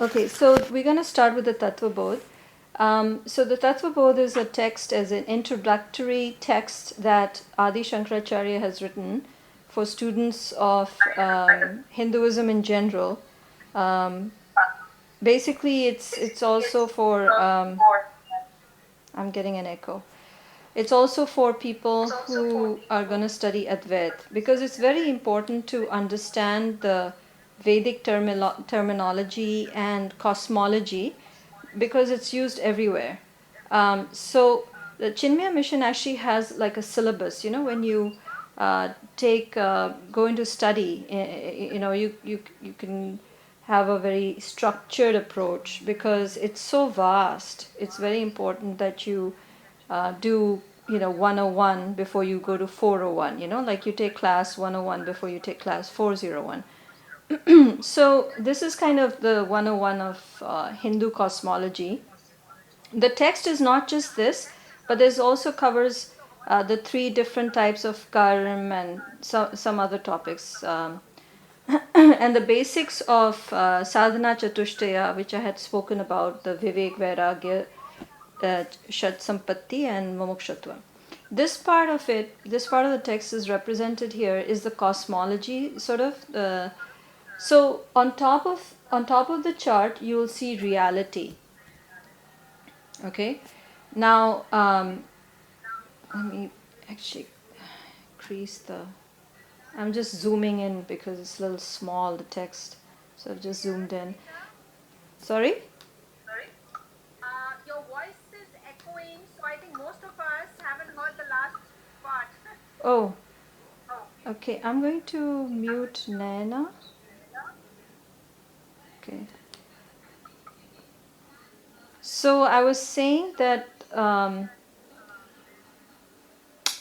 Okay, so we're going to start with the Tattva Bodh. So the Tattva Bodh is a text, as an introductory text that Adi Shankaracharya has written for students of Hinduism in general. Um, Basically, it's also for I'm getting an echo. It's also for people who are going to study Advait, because it's very important to understand the Vedic terminology and cosmology, because it's used everywhere. So the Chinmaya mission actually has like a syllabus. When you go into study, you can have a very structured approach, because it's so vast. It's very important that you do 101 before you go to 401, like you take class 101 before you take class 401. So this is kind of the 101 of Hindu cosmology. The text is not just this, but there's also covers the three different types of karma and some other topics. And the basics of sadhana chatushtaya, which I had spoken about, the vivek, vairagya, shat sampatti, and mumukshatva. This part of the text is represented here is the cosmology, sort of. So on top of the chart, you will see reality. Okay, now let me actually increase the. I'm just zooming in because it's a little small, the text. So I've just zoomed in. Sorry? Sorry? Your voice is echoing, so I think most of us haven't heard the last part. Oh, Oh. okay. I'm going to mute Naina. Okay. So I was saying that,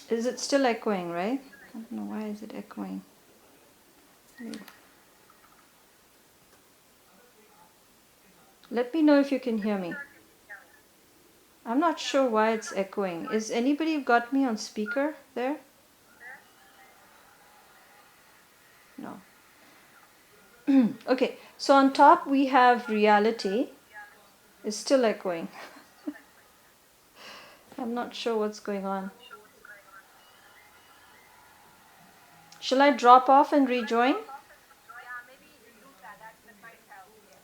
is it still echoing, right? I don't know, why is it echoing? Let me know if you can hear me. I'm not sure why it's echoing. Is anybody got me on speaker there? No. Okay, so on top we have reality. It's still echoing. I'm not sure what's going on. Shall I drop off and rejoin? Yeah, maybe do that. That might help. Yes.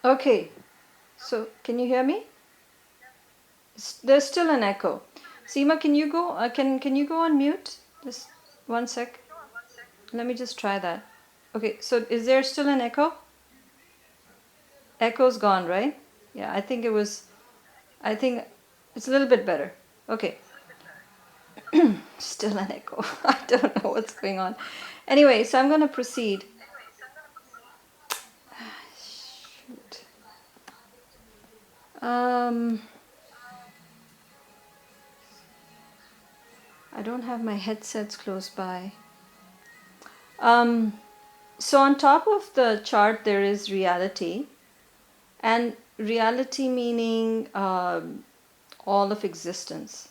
Okay, so can you hear me? There's still an echo. Seema, can you go? Can you go on mute? Just one sec. Let me just try that. Okay, so is there still an echo? Echo's gone, right? Yeah, I think it's a little bit better. Okay. Still an echo. I don't know what's going on. Anyway, so I'm going to proceed. Shoot. I don't have my headsets close by. So on top of the chart there is reality, and reality meaning all of existence.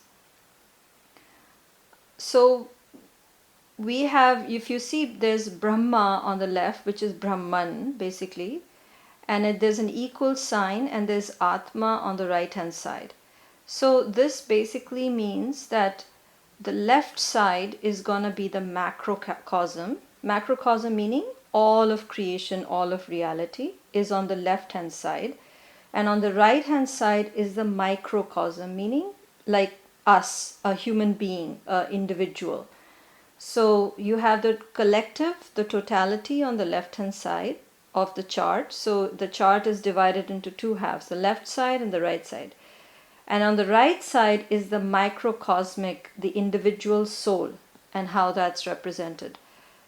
So we have, if you see, there's Brahma on the left, which is Brahman basically, and there's an equal sign, and there's Atma on the right hand side. So this basically means that the left side is going to be the macrocosm. Macrocosm meaning all of creation, all of reality is on the left hand side. And on the right hand side is the microcosm, meaning like us, a human being, an individual. So you have the collective, the totality on the left hand side of the chart. So the chart is divided into two halves, the left side and the right side. And on the right side is the microcosmic, the individual soul, and how that's represented.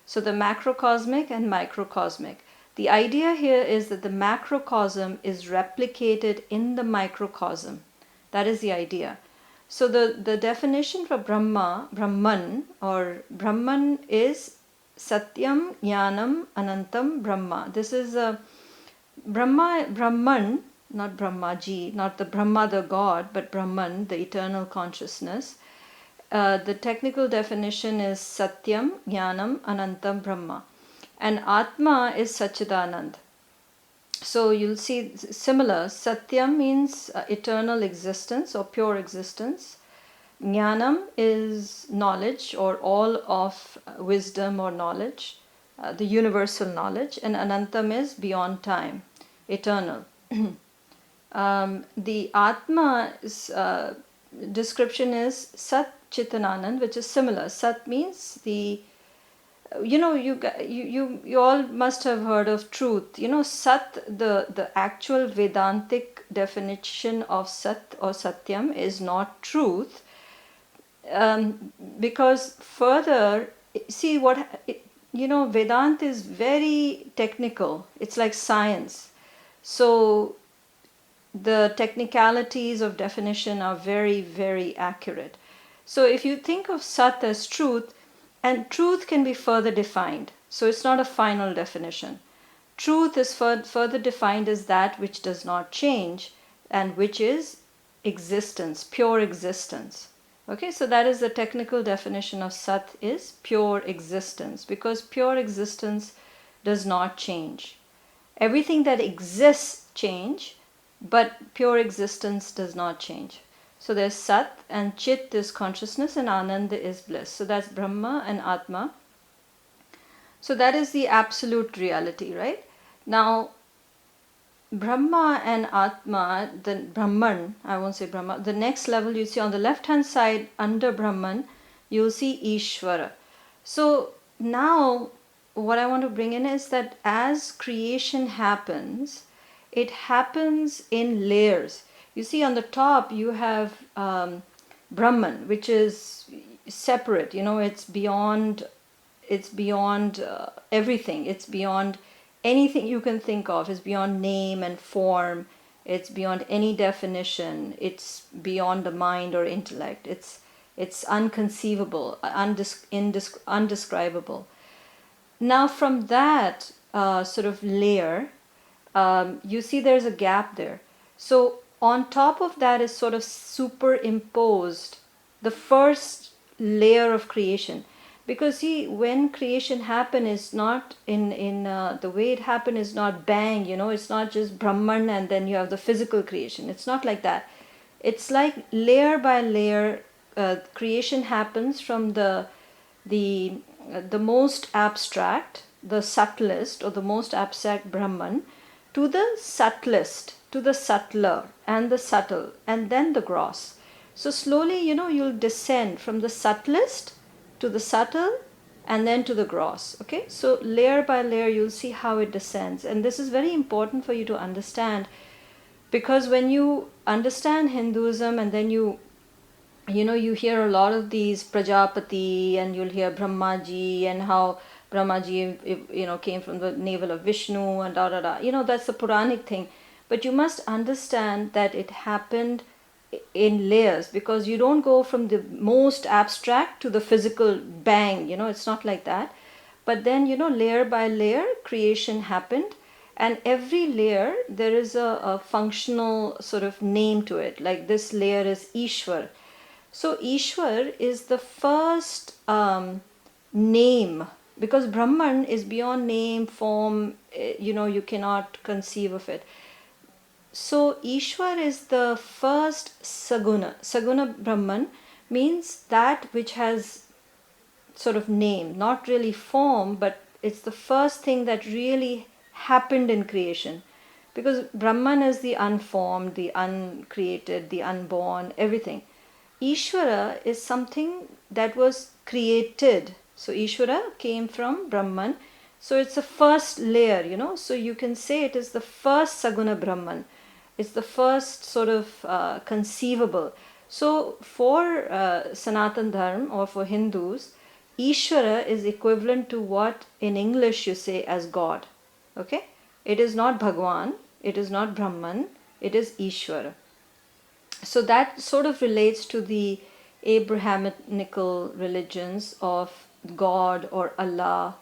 So the macrocosmic and microcosmic. The idea here is that the macrocosm is replicated in the microcosm. That is the idea. So the definition for Brahman or Brahman is Satyam, Jnanam, Anantam, Brahma. This is a Brahman, not Brahmaji, not the Brahma, the God, but Brahman, the eternal consciousness. The technical definition is Satyam, Jnanam, Anantam, Brahma. And Atma is Satchidanand. So you'll see similar. Satyam means eternal existence or pure existence. Jnanam is knowledge or all of wisdom or knowledge, the universal knowledge. And Anantam is beyond time, eternal. The Atma's description is Sat Chitananand, which is similar. Sat means the, you all must have heard of truth. Sat, the actual Vedantic definition of Sat or Satyam is not truth, because further, see Vedanta is very technical. It's like science. So the technicalities of definition are very, very accurate. So if you think of Sat as truth, and truth can be further defined. So it's not a final definition. Truth is further defined as that which does not change and which is existence, pure existence. Okay, so that is the technical definition of Sat, is pure existence, because pure existence does not change. Everything that exists change, but pure existence does not change. So there's Sat, and Chit is consciousness, and Ananda is bliss. So that's Brahma and Atma. So that is the absolute reality, right? Now, Brahma and Atma, the Brahman, I won't say Brahma, the next level you see on the left hand side under Brahman, you'll see Ishvara. So now what I want to bring in is that as creation happens, it happens in layers. You see on the top you have Brahman, which is separate. It's beyond everything. It's beyond anything you can think of. It's beyond name and form. It's beyond any definition. It's beyond the mind or intellect. It's unconceivable, undescribable. Now from that sort of layer, you see there's a gap there. So on top of that is sort of superimposed the first layer of creation. Because see, when creation happened is not in the way it happened is not bang, it's not just Brahman and then you have the physical creation. It's not like that. It's like layer by layer, creation happens from the most abstract, the subtlest or the most abstract Brahman, to the subtlest, to the subtler and the subtle, and then the gross. So slowly, you'll descend from the subtlest to the subtle and then to the gross. Okay, so layer by layer you'll see how it descends, and this is very important for you to understand, because when you understand Hinduism and then you hear a lot of these Prajapati, and you'll hear Brahmaji, and how Brahmaji came from the navel of Vishnu and da da da. That's the Puranic thing. But you must understand that it happened in layers, because you don't go from the most abstract to the physical bang. It's not like that. But then layer by layer creation happened, and every layer there is a functional sort of name to it. Like this layer is Ishwar. So Ishwar is the first name, because Brahman is beyond name, form, you cannot conceive of it. So Ishwar is the first Saguna. Saguna Brahman means that which has sort of name, not really form, but it's the first thing that really happened in creation. Because Brahman is the unformed, the uncreated, the unborn, everything. Ishvara is something that was created. So Ishvara came from Brahman. So it's the first layer, So you can say it is the first Saguna Brahman. It's the first sort of conceivable. So for Sanatan Dharma or for Hindus, Ishvara is equivalent to what in English you say as God. Okay? It is not Bhagwan, it is not Brahman, it is Ishvara. So that sort of relates to the Abrahamical religions of God or Allah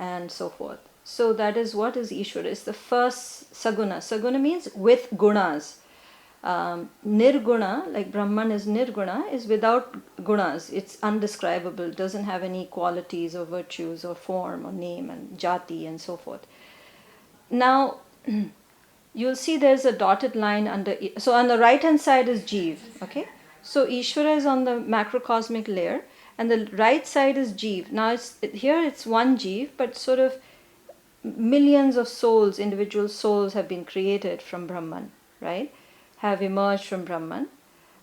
and so forth. So that is what is Ishvara. It's the first saguna. Saguna means with gunas. Nirguna, like Brahman is nirguna, is without gunas. It's undescribable, doesn't have any qualities or virtues or form or name and jati and so forth. Now, you'll see there's a dotted line under. So on the right hand side is Jeev. Okay, so Ishvara is on the macrocosmic layer, and the right side is Jeev. Now here it's one Jeev, but sort of millions of souls, individual souls, have been created from Brahman, right? Have emerged from Brahman.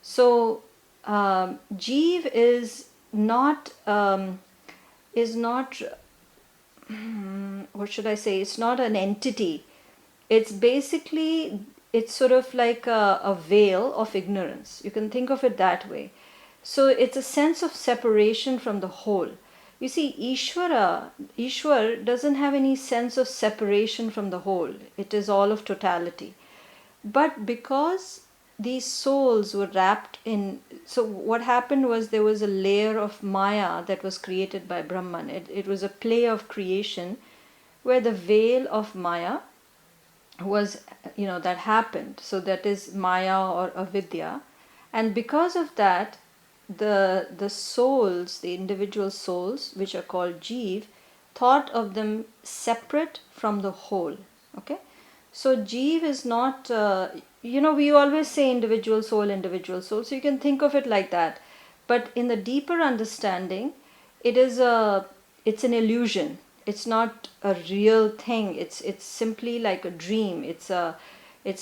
So Jeev is not what should I say? It's not an entity. It's basically, it's sort of like a veil of ignorance. You can think of it that way. So it's a sense of separation from the whole. You see, Ishwar doesn't have any sense of separation from the whole. It is all of totality. But because these souls were wrapped in, so what happened was there was a layer of Maya that was created by Brahman. It was a play of creation where the veil of Maya was, that happened. So that is Maya or avidya. And because of that, the souls, the individual souls, which are called Jeev, thought of them separate from the whole. Okay? So Jeev is not, we always say individual soul, individual soul. So you can think of it like that. But in the deeper understanding, it's an illusion. It's not a real thing. It's simply like a dream. It's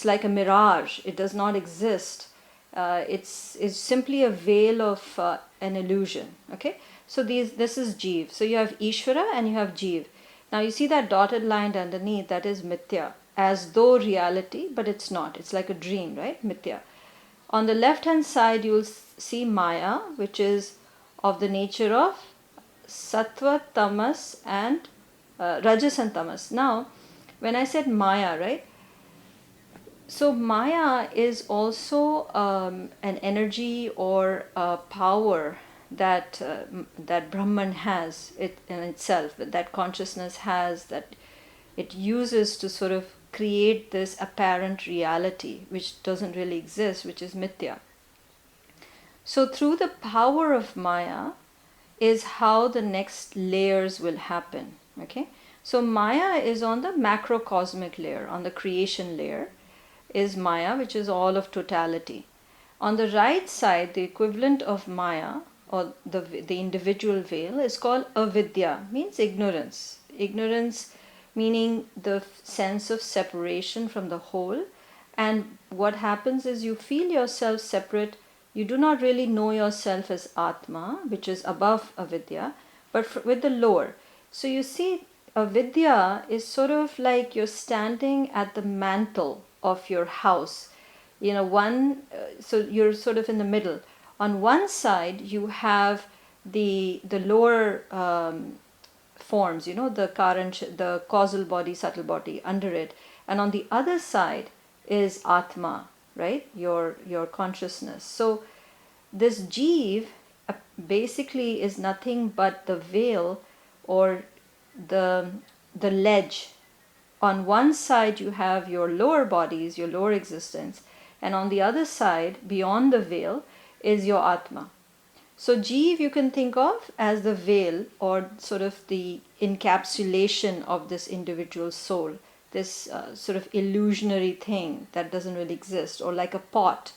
like a mirage. It does not exist. It's simply a veil of an illusion. Okay, so this is Jeev. So you have Ishvara and you have Jeev. Now you see that dotted line underneath, that is Mithya, as though reality, but it's not. It's like a dream, right? Mithya. On the left hand side, you will see Maya, which is of the nature of Sattva, Tamas, and Rajas and Tamas. Now, when I said Maya, right? So Maya is also an energy or a power that Brahman has in itself, that consciousness has, that it uses to sort of create this apparent reality which doesn't really exist, which is mithya. So through the power of Maya is how the next layers will happen. Okay, so Maya is on the macrocosmic layer, on the creation layer is Maya, which is all of totality. On the right side, the equivalent of Maya or the individual veil is called avidya, means ignorance. Ignorance meaning the sense of separation from the whole. And what happens is you feel yourself separate. You do not really know yourself as Atma, which is above avidya, but with the lower. So you see, avidya is sort of like you're standing at the mantle of your house. So you're sort of in the middle. On one side, you have the lower forms, the current, the causal body, subtle body under it, and on the other side is Atma, right? Your consciousness. So this Jeev basically is nothing but the veil or the ledge. On one side you have your lower bodies, your lower existence, and on the other side, beyond the veil, is your Atma. So Jeev you can think of as the veil or sort of the encapsulation of this individual soul, this sort of illusionary thing that doesn't really exist, or like a pot.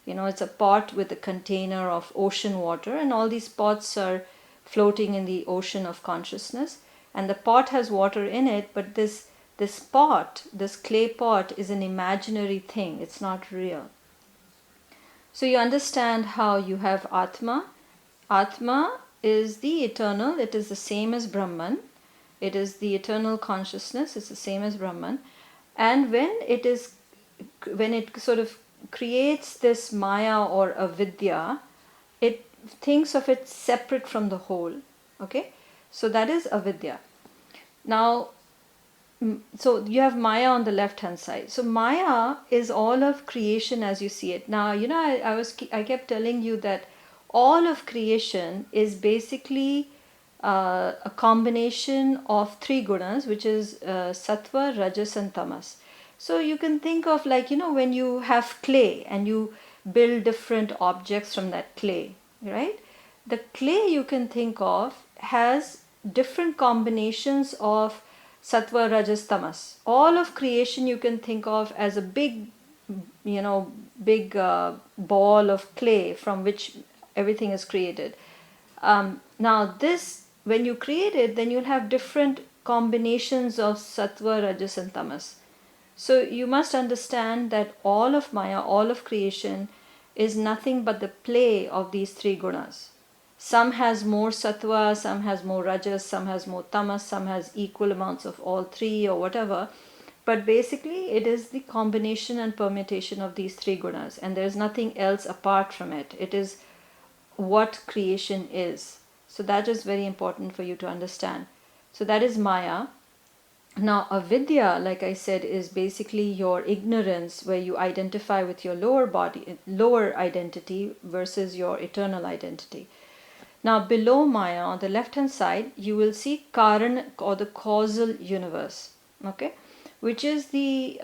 It's a pot with a container of ocean water, and all these pots are floating in the ocean of consciousness, and the pot has water in it, but this pot, this clay pot, is an imaginary thing. It's not real. So you understand how you have Atma. Atma is the eternal. It is the same as Brahman. It is the eternal consciousness. It's the same as Brahman. And when it sort of creates this Maya or avidya, it thinks of it separate from the whole. Okay? So that is avidya. Now, so you have Maya on the left hand side. So Maya is all of creation as you see it. Now, I kept telling you that all of creation is basically a combination of three gunas, which is sattva, rajas, and tamas. So you can think of, like, when you have clay and you build different objects from that clay, right? The clay, you can think of, has different combinations of sattva, rajas, tamas. All of creation you can think of as a big ball of clay from which everything is created. Now this, when you create it, then you'll have different combinations of sattva, rajas, and tamas. So you must understand that all of Maya, all of creation, is nothing but the play of these three gunas. Some has more sattva, some has more rajas, some has more tamas, some has equal amounts of all three or whatever. But basically, it is the combination and permutation of these three gunas, and there is nothing else apart from it. It is what creation is. So that is very important for you to understand. So that is Maya. Now, avidya, like I said, is basically your ignorance, where you identify with your lower body, lower identity versus your eternal identity. Now, below Maya, on the left hand side, you will see Karan, or the causal universe, okay, which is the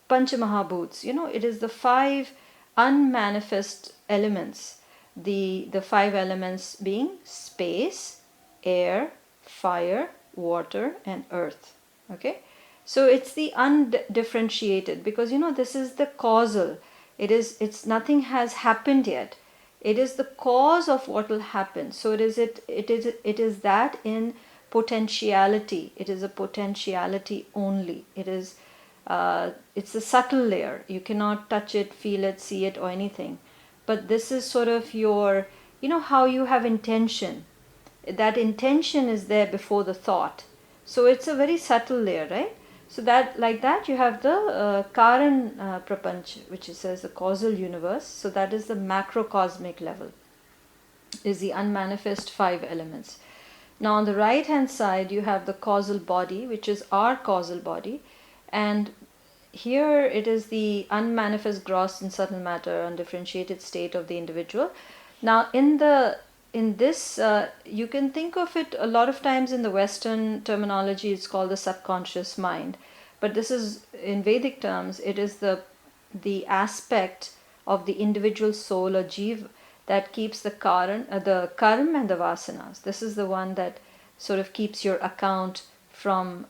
Panchamahabhuts. It is the five unmanifest elements. The five elements being space, air, fire, water, and earth. Okay, so it's the undifferentiated, because this is the causal. It's nothing has happened yet. It is the cause of what will happen. So it is that in potentiality. It is a potentiality only. It's a subtle layer. You cannot touch it, feel it, see it, or anything. But this is sort of your, how you have intention. That intention is there before the thought. So it's a very subtle layer, right? So that, like that, you have the Karan Prapanch, which says the causal universe. So that is the macrocosmic level, is the unmanifest five elements. Now on the right hand side, you have the causal body, which is our causal body. And here it is the unmanifest gross and subtle matter, undifferentiated state of the individual. Now in this, you can think of it a lot of times in the Western terminology, it's called the subconscious mind. But this is, in Vedic terms, it is the aspect of the individual soul or jiva that keeps the karma and the vasanas. This is the one that sort of keeps your account from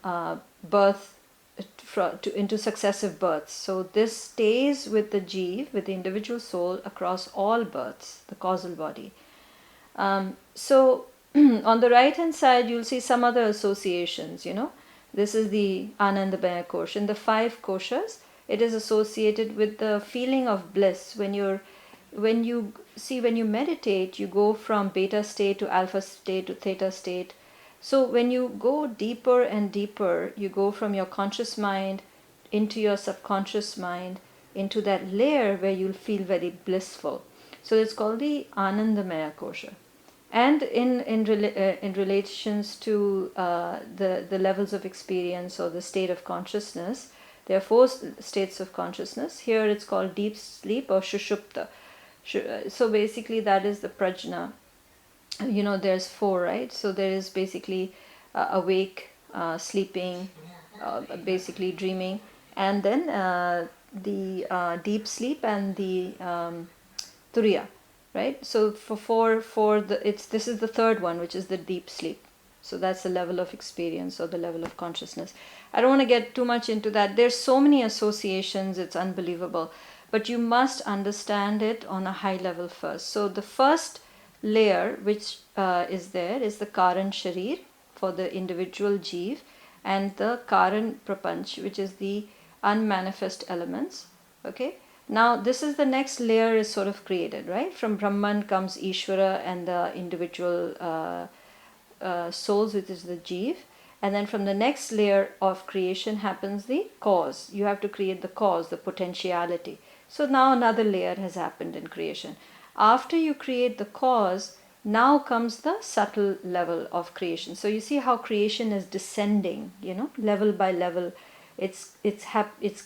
birth into successive births. So this stays with the jiva, with the individual soul, across all births, the causal body. So on the right hand side, you'll see some other associations. This is the Anandamaya kosha. In the five koshas, it is associated with the feeling of bliss. When you meditate, you go from beta state to alpha state to theta state. So when you go deeper and deeper, you go from your conscious mind into your subconscious mind, into that layer where you'll feel very blissful. So it's called the Anandamaya kosha. And in relations to the levels of experience or the state of consciousness, there are four states of consciousness. Here it's called deep sleep or shushupta. So basically that is the prajna. There's four, right? So there is basically awake, sleeping, basically dreaming, and then the deep sleep and the turiya. Right, so this is the third one, which is the deep sleep. So that's the level of experience or the level of consciousness. I don't want to get too much into that. There's so many associations, it's unbelievable. But you must understand it on a high level first. So the first layer which is there is the Karan Sharir for the individual jiv, and the Karan Prapanch, which is the unmanifest elements. Okay. Now this is the next layer is sort of created, right? From Brahman comes Ishvara and the individual souls, which is the jiv. And then from the next layer of creation happens the cause. You have to create the cause, the potentiality. So now another layer has happened in creation. After you create the cause, now comes the subtle level of creation. So you see how creation is descending, level by level. It's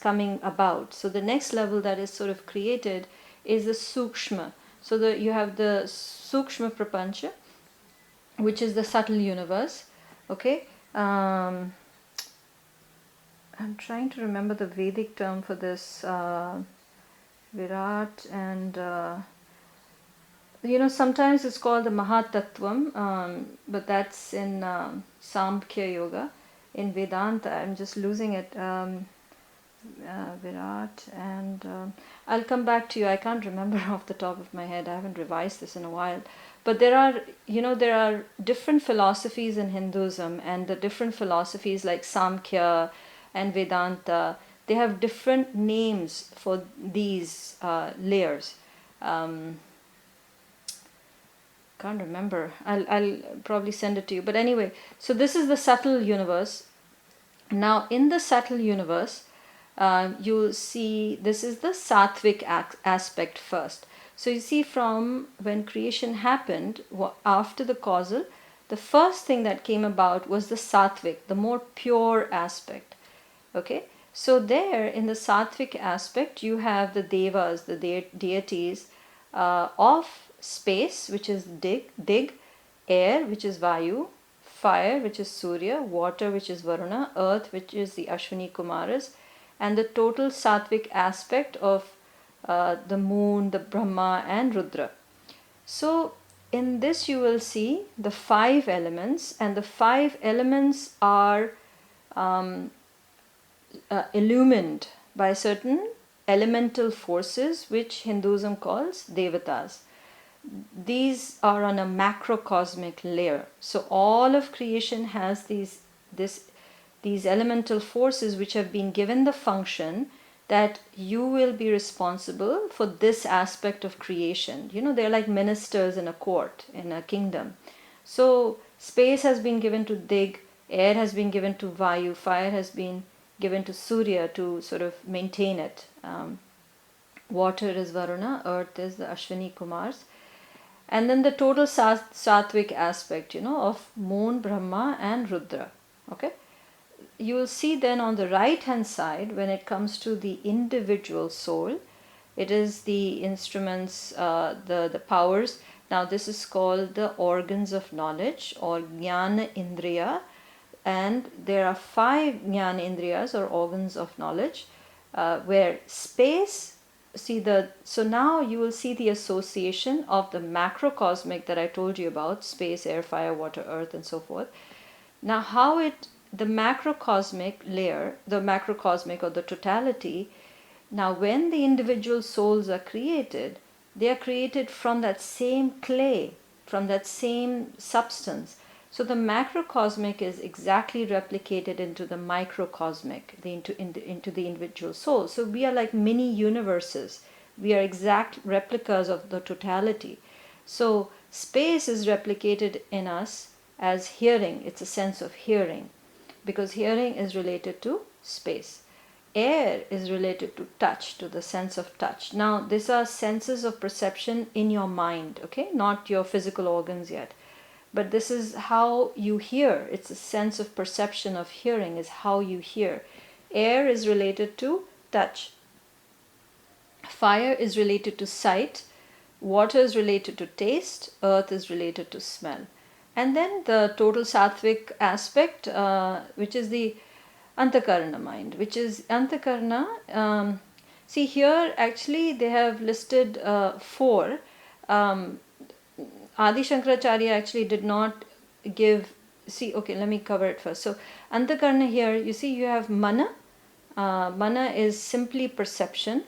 coming about. So the next level that is sort of created is the sukshma. So you have the sukshma prapancha, which is the subtle universe. Okay. I'm trying to remember the Vedic term for this. Virat and sometimes it's called the Mahatattvam, but that's in Samkhya Yoga. In Vedanta, I'm just losing it. Virat and I'll come back to you. I can't remember off the top of my head. I haven't revised this in a while. But there are different philosophies in Hinduism, and the different philosophies like Samkhya and Vedanta, they have different names for these layers. Um, can't remember. I'll probably send it to you. But anyway, so this is the subtle universe. Now, in the subtle universe, you'll see this is the sattvic aspect first. So you see, from when creation happened, after the causal, the first thing that came about was the sattvic, the more pure aspect. Okay, so there in the sattvic aspect, you have the devas, the deities of space, which is dig, air, which is vayu, fire, which is Surya, water, which is Varuna, earth, which is the Ashwini Kumaras, and the total sattvic aspect of the moon, the Brahma, and Rudra. So, in this, you will see the 5 elements, and the 5 elements are illumined by certain elemental forces which Hinduism calls devatas. These are on a macrocosmic layer. So all of creation has these elemental forces which have been given the function that you will be responsible for this aspect of creation. They're like ministers in a court, in a kingdom. So space has been given to Dig, air has been given to Vayu, fire has been given to Surya to sort of maintain it. Water is Varuna, earth is the Ashwini Kumars. And then the total sattvic aspect, of moon, Brahma, and Rudra. Okay. You will see then on the right hand side, when it comes to the individual soul, it is the instruments, the powers. Now this is called the organs of knowledge, or Jnana Indriya, and there are 5 Jnana Indriyas, or organs of knowledge, where space, so now you will see the association of the macrocosmic that I told you about, space, air, fire, water, earth, and so forth. Now the macrocosmic layer, the macrocosmic or the totality, now when the individual souls are created, they are created from that same clay, from that same substance. So the macrocosmic is exactly replicated into the microcosmic, into the individual soul. So we are like mini universes. We are exact replicas of the totality. So space is replicated in us as hearing. It's a sense of hearing, because hearing is related to space. Air is related to touch, to the sense of touch. Now, these are senses of perception in your mind, okay? Not your physical organs yet. But this is how you hear. It's a sense of perception of hearing, is how you hear. Air is related to touch. Fire is related to sight. Water is related to taste. Earth is related to smell. And then the total sattvic aspect, which is the Antakarana mind, which is Antakarana. See here, actually, they have listed 4. Adi Shankaracharya actually did not give. See, okay, let me cover it first. So, Antakarana here, you see, you have Mana. Mana is simply perception.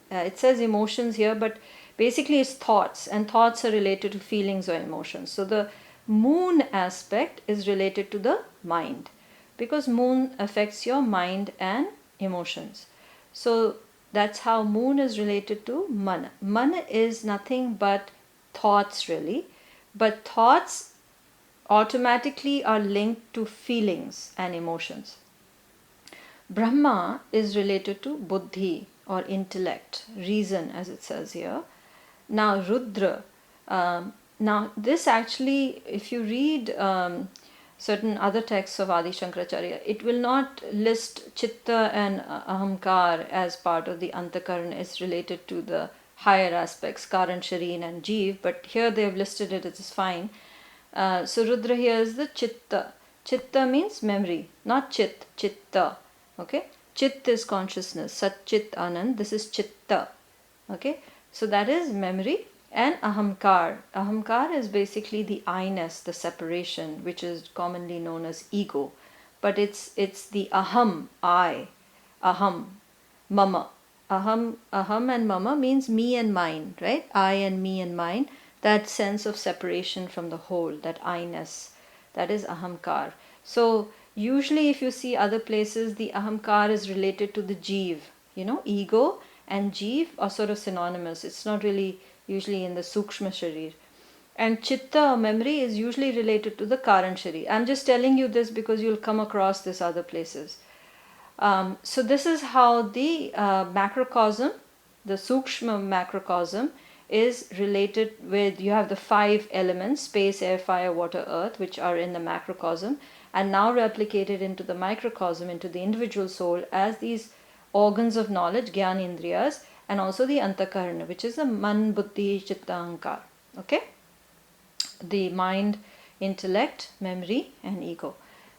It says emotions here, but basically it's thoughts, and thoughts are related to feelings or emotions. So, the moon aspect is related to the mind, because moon affects your mind and emotions. So, that's how moon is related to Mana. Mana is nothing but thoughts, really, but thoughts automatically are linked to feelings and emotions. Brahma is related to buddhi, or intellect, reason, as it says here. Now Rudra, now this actually, if you read certain other texts of Adi Shankaracharya, it will not list Chitta and Ahamkar as part of the Antakarana. It's related to the higher aspects, Karan, Shareen, and Jeev, but here they have listed it, it is fine. So Rudra here is the Chitta. Chitta means memory, not Chit, Chitta. Okay? Chit is consciousness, Sat Chit Anand. This is Chitta. Okay? So that is memory. And Ahamkar. Ahamkar is basically the I-ness, the separation, which is commonly known as ego. But it's the Aham, I. Aham, Mama. Aham and Mama means me and mine, right? I and me and mine. That sense of separation from the whole, that I-ness, that is Ahamkar. So usually if you see other places, the Ahamkar is related to the Jeev. Ego and Jeev are sort of synonymous. It's not really usually in the Sukshma Sharir. And Chitta or memory is usually related to the Karan Sharir. I'm just telling you this because you'll come across this other places. So this is how the macrocosm, the Sukshma macrocosm, is related with, you have the 5 elements, space, air, fire, water, earth, which are in the macrocosm, and now replicated into the microcosm, into the individual soul, as these organs of knowledge, Gyan Indriyas, and also the Antakarana, which is the Man, Buddhi, Chitta, Ahankar. Okay? The mind, intellect, memory, and ego.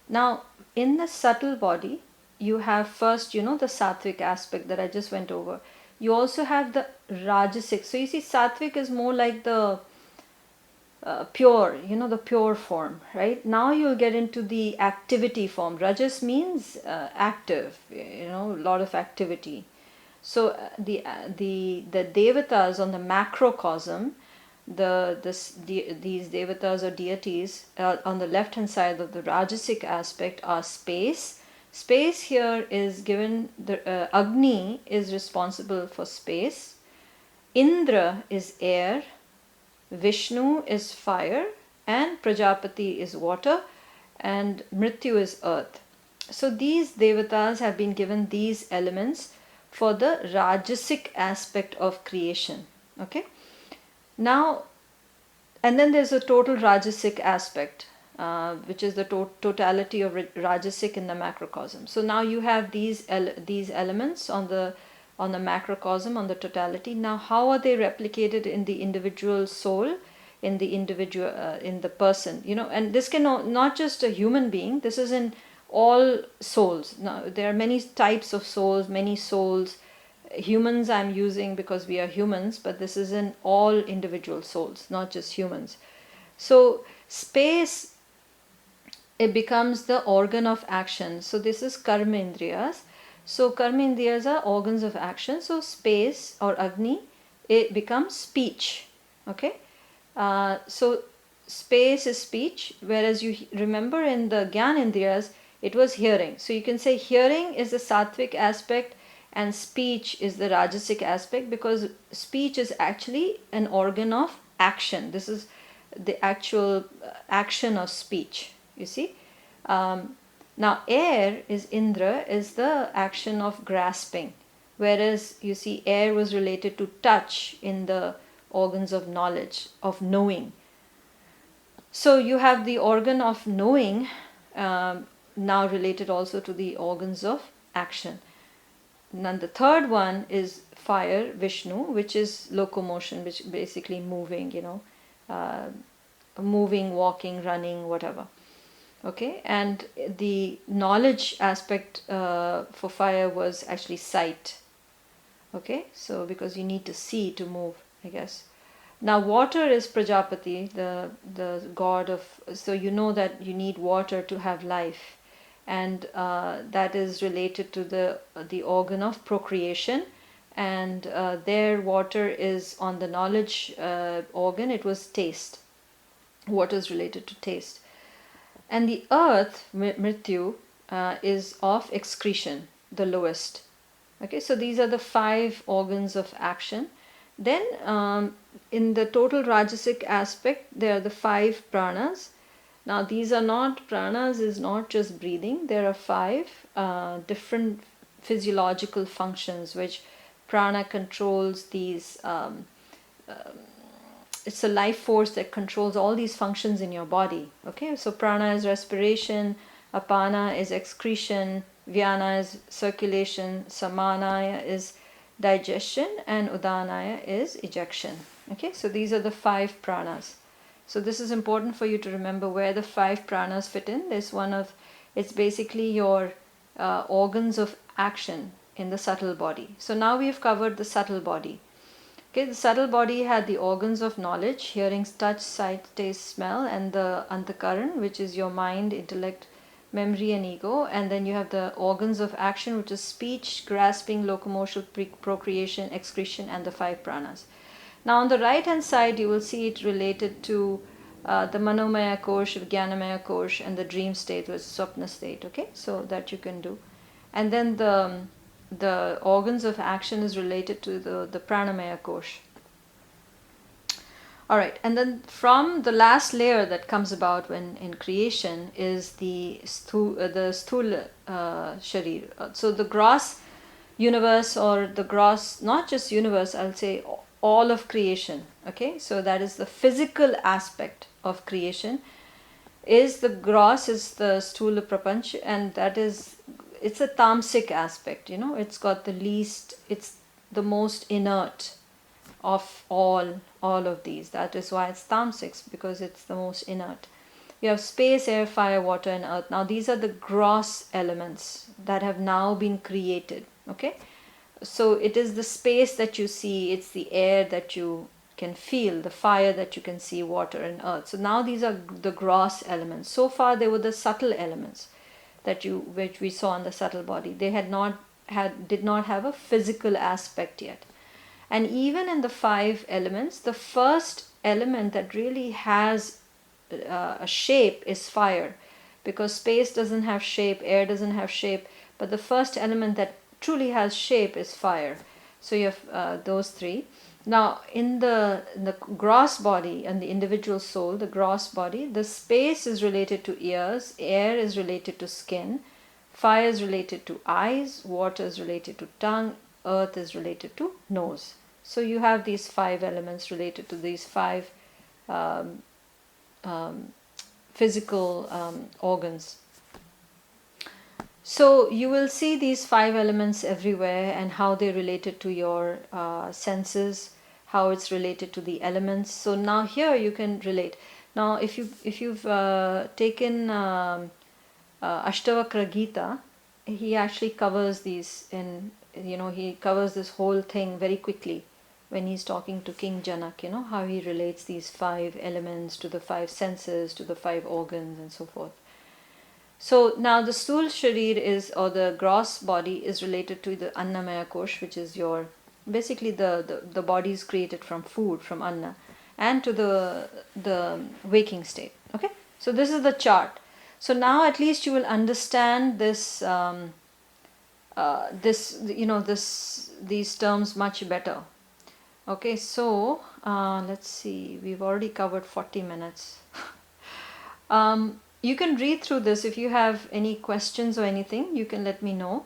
Now, in the subtle body, you have first, the sattvic aspect that I just went over. You also have the rajasic. So you see, sattvic is more like the pure, the pure form, right? Now you'll get into the activity form. Rajas means active, a lot of activity. So the devatas on the macrocosm, these devatas or deities on the left hand side of the rajasic aspect are space. Space here is given, the Agni is responsible for space, Indra is air, Vishnu is fire, and Prajapati is water, and Mrityu is earth. So these devatas have been given these elements for the rajasic aspect of creation. Okay? Now, and then there's a total rajasic aspect, which is the totality of rajasic in the macrocosm. So now you have these elements on the macrocosm, on the totality. Now, how are they replicated in the individual soul, in the person? And this can not just a human being. This is in all souls. Now, there are many types of souls, many souls. Humans I'm using because we are humans, but this is in all individual souls, not just humans. So space, it becomes the organ of action. So this is karma indriyas. So karma indriyas are organs of action. So space or Agni, it becomes speech. Okay. So space is speech, whereas you remember in the Gyan indriyas, it was hearing. So you can say hearing is the sattvic aspect and speech is the rajasic aspect, because speech is actually an organ of action. This is the actual action of speech, you see. Now air is Indra, is the action of grasping, whereas you see air was related to touch in the organs of knowledge, of knowing. So you have the organ of knowing now related also to the organs of action. And then the third one is fire, Vishnu, which is locomotion, which basically moving, moving, walking, running, whatever. Okay, and the knowledge aspect for fire was actually sight. Okay, so because you need to see to move, I guess. Now water is Prajapati, the god of, so you know that you need water to have life, and that is related to the organ of procreation, and their water is on the knowledge organ. It was taste. Water is related to taste. And the earth, Mrityu, is of excretion, the lowest. Okay, so these are the 5 organs of action. Then in the total rajasic aspect, there are the 5 pranas. Now these are not, pranas is not just breathing. There are 5 different physiological functions which prana controls these. It's a life force that controls all these functions in your body. Okay, so prana is respiration, apana is excretion, vyana is circulation, samanaya is digestion, and udanaya is ejection. Okay, so these are the 5 pranas. So this is important for you to remember where the 5 pranas fit in. It's basically your organs of action in the subtle body. So now we have covered the subtle body. Okay, the subtle body had the organs of knowledge, hearing, touch, sight, taste, smell, and the antakaran, which is your mind, intellect, memory, and ego. And then you have the organs of action, which is speech, grasping, locomotion, procreation, excretion, and the 5 pranas. Now on the right hand side, you will see it related to the Manomaya Kosh, Jnanamaya Kosh, and the dream state, which is Swapna state. Okay, so that you can do. And then the organs of action is related to the Pranamaya Kosh. All right, and then from the last layer that comes about when in creation is the sthula sharir. So the gross universe, or the gross, not just universe, I'll say all of creation. Okay, so that is the physical aspect of creation. Is the gross, is the sthula prapanch, and that is, it's a tamasic aspect. It's got the least, it's the most inert of all of these. That is why it's tamasic, because it's the most inert. You have space, air, fire, water, and earth. Now these are the gross elements that have now been created. Okay, so it is the space that you see, it's the air that you can feel, the fire that you can see, water and earth. So now these are the gross elements. So far they were the subtle elements which we saw in the subtle body. They did not have a physical aspect yet. And even in the 5 elements, the first element that really has a shape is fire, because space doesn't have shape, air doesn't have shape, but the first element that truly has shape is fire. So you have those 3. Now in the gross body and the individual soul, the gross body, the space is related to ears, air is related to skin, fire is related to eyes, water is related to tongue, earth is related to nose. So you have these 5 elements related to these 5 physical organs. So you will see these 5 elements everywhere, and how they related to your senses, how it's related to the elements. So now here you can relate. Now if you've taken Ashtavakra Gita, he actually covers these in, he covers this whole thing very quickly when he's talking to King Janak, how he relates these 5 elements to the 5 senses, to the 5 organs, and so forth. So now the Sthul Sharir is, or the gross body, is related to the Annamaya Kosh, which is your, basically the body is created from food, from Anna, and to the waking state. Okay, so this is the chart. So now at least you will understand this, these terms much better. Okay, so let's see, we've already covered 40 minutes. You can read through this. If you have any questions or anything, you can let me know.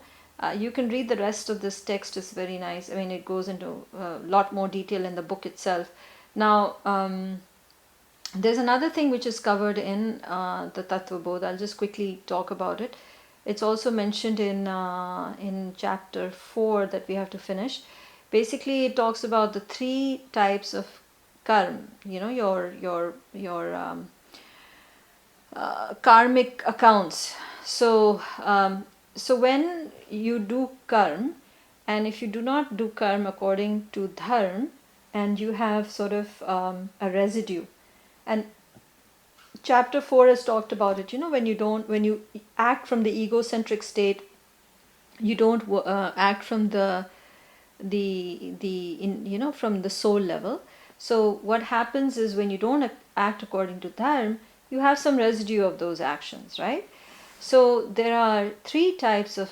You can read the rest of this text. It's very nice. I mean, it goes into a lot more detail in the book itself. Now, there's another thing which is covered in the Tattva Bodh. I'll just quickly talk about it. It's also mentioned in chapter 4 that we have to finish. Basically, it talks about the 3 types of karma. Your karmic accounts. So when you do karma, and if you do not do karma according to dharma, and you have sort of a residue, and chapter 4 has talked about it. When you act from the egocentric state, you don't act from from the soul level. So what happens is, when you don't act according to dharma, you have some residue of those actions, right? So there are 3 types of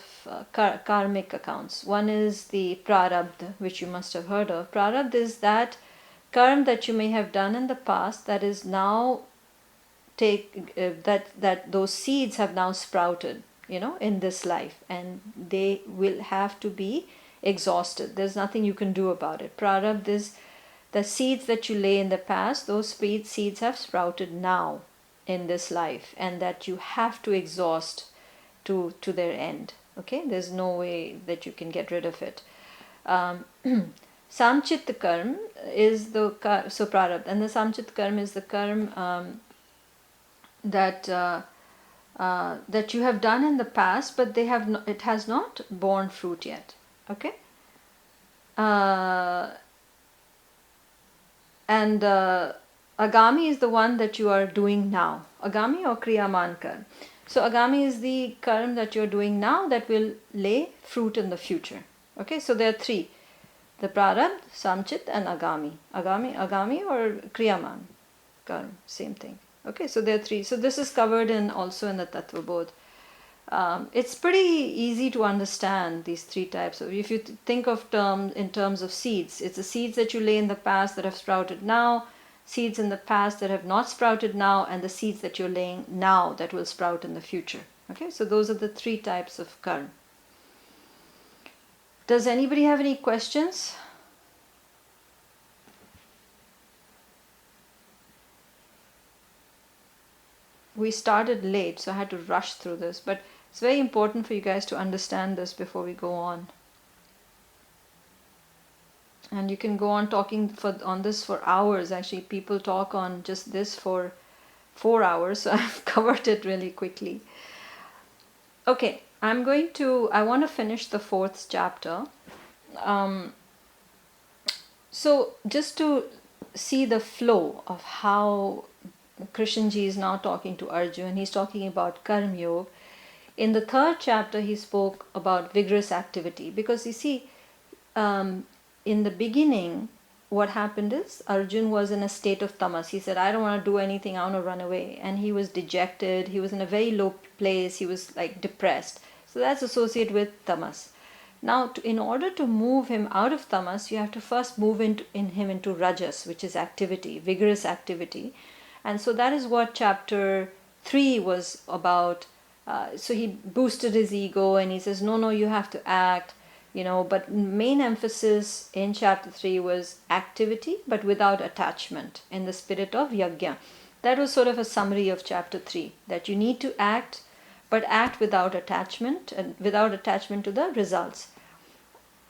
karmic accounts. One is the prarabdha, which you must have heard of. Prarabdha is that karma that you may have done in the past, that is now that those seeds have now sprouted, in this life, and they will have to be exhausted. There's nothing you can do about it. Prarabdha is the seeds that you lay in the past. Those seeds have sprouted now in this life, and that you have to exhaust to their end. Okay, there's no way that you can get rid of it. Samchit karm is the so prarabdha, and the samchit karm is the karm that that you have done in the past, but they have it has not borne fruit yet. Okay, and agami is the one that you are doing now. Agami or kriyaman karm. So agami is the karm that you are doing now that will lay fruit in the future. Okay, so there are three: the prarabdha, samchit, and agami. Agami or kriyaman karm, same thing. Okay, so there are three. So this is covered in also in the Tattva Bodh. It's pretty easy to understand these three types. So if you think of in terms of seeds, it's the seeds that you lay in the past that have sprouted now, seeds in the past that have not sprouted now, and the seeds that you're laying now that will sprout in the future. Okay, so those are the three types of karma. Does anybody have any questions? We started late, so I had to rush through this, but it's very important for you guys to understand this before we go on. And you can go on talking on this for hours. Actually, people talk on just this for 4 hours, so I've covered it really quickly. Okay, I want to finish the 4th chapter. So just to see the flow of how Krishnji is now talking to Arjun, he's talking about Karma Yoga. In the 3rd chapter, he spoke about vigorous activity, because you see, in the beginning, what happened is Arjun was in a state of tamas. He said, I don't want to do anything, I want to run away. And he was dejected, he was in a very low place, he was like depressed. So that's associated with tamas. Now, in order to move him out of tamas, you have to first move him into rajas, which is activity, vigorous activity. And so that is what chapter 3 was about. So he boosted his ego and he says, no, you have to act. But main emphasis in chapter 3 was activity, but without attachment, in the spirit of yajna. That was sort of a summary of chapter 3, that you need to act, but act without attachment, and without attachment to the results,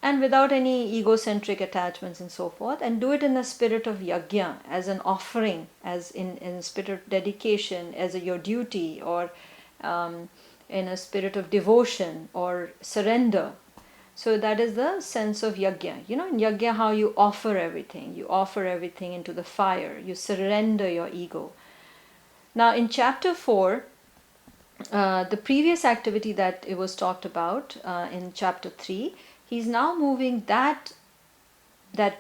and without any egocentric attachments and so forth, and do it in the spirit of yajna, as an offering, as in spirit of dedication, as your duty, or in a spirit of devotion or surrender. So that is the sense of yajna. In yajna, how you offer everything. You offer everything into the fire. You surrender your ego. Now in chapter 4, the previous activity that it was talked about in chapter 3, he's now moving that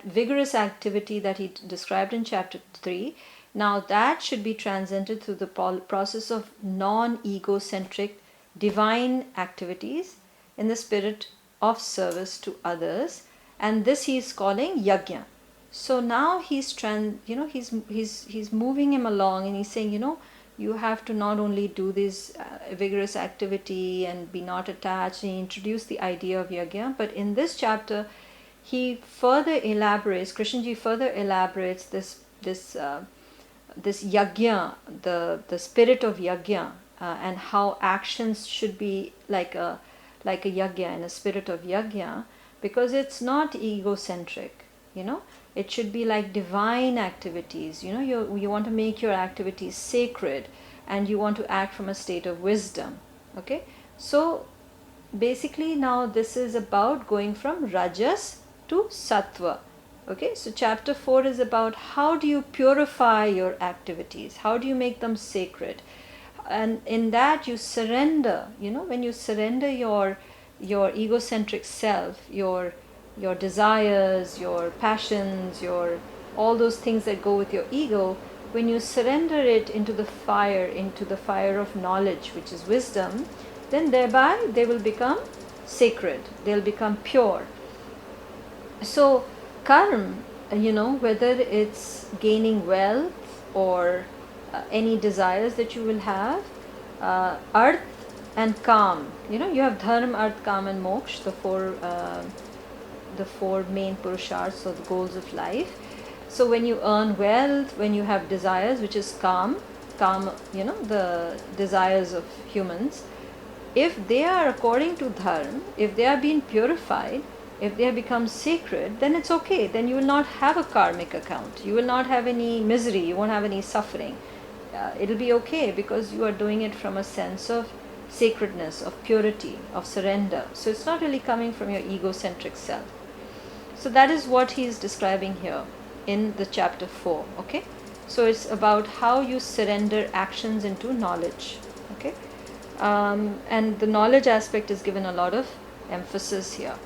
vigorous activity that he described in chapter 3. Now that should be transcended through the process of non-egocentric divine activities in the spirit of service to others, and this he is calling yajna. So now he's moving him along, and he's saying, you have to not only do this vigorous activity and be not attached, and introduce the idea of yajna, but in this chapter he further elaborates, Krishnji further elaborates this yajna, the spirit of yajna, and how actions should be like a yajna, in a spirit of yajna, because it's not egocentric. It should be like divine activities. You want to make your activities sacred, and you want to act from a state of wisdom. Okay, so basically now this is about going from rajas to sattva. Okay, so chapter 4 is about how do you purify your activities, how do you make them sacred, and in that you surrender. When you surrender your egocentric self, your desires, your passions, all those things that go with your ego, when you surrender it into the fire of knowledge, which is wisdom, then thereby they will become sacred, they'll become pure. So karma, whether it's gaining wealth or any desires that you will have, arth and kam, you have dharma, arth, kam and moksha, the four main purusharths, so the goals of life. So when you earn wealth, when you have desires, which is kam, the desires of humans, if they are according to dharma, if they are being purified, If they have become sacred, then it's okay. Then you will not have a karmic account. You will not have any misery. You won't have any suffering. It'll be okay because you are doing it from a sense of sacredness, of purity, of surrender. So it's not really coming from your egocentric self. So that is what he is describing here in the chapter 4. Okay, so it's about how you surrender actions into knowledge. Okay, and the knowledge aspect is given a lot of emphasis here.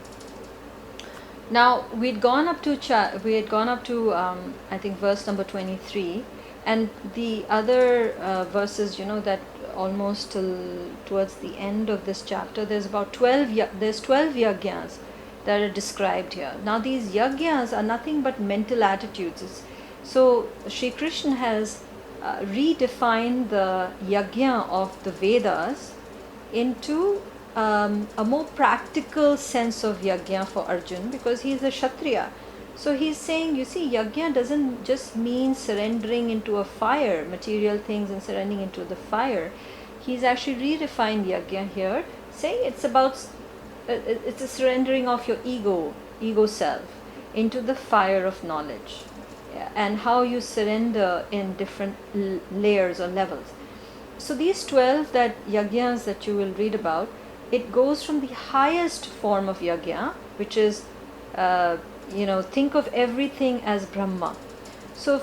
Now we had gone up to I think verse number 23, and the other verses, that almost till towards the end of this chapter, there's about 12 yajnas that are described here. Now these yajnas are nothing but mental attitudes. So Sri Krishna has redefined the yajna of the Vedas into a more practical sense of yajna for Arjun, because he is a Kshatriya. So he's saying, you see, yajna doesn't just mean surrendering into a fire, material things and surrendering into the fire. He's actually redefined yajna here, saying it's about, it's a surrendering of your ego self into the fire of knowledge. Yeah, and how you surrender in different layers or levels. So these 12 yajnas that you will read about, it goes from the highest form of yajna, which is, think of everything as Brahma. So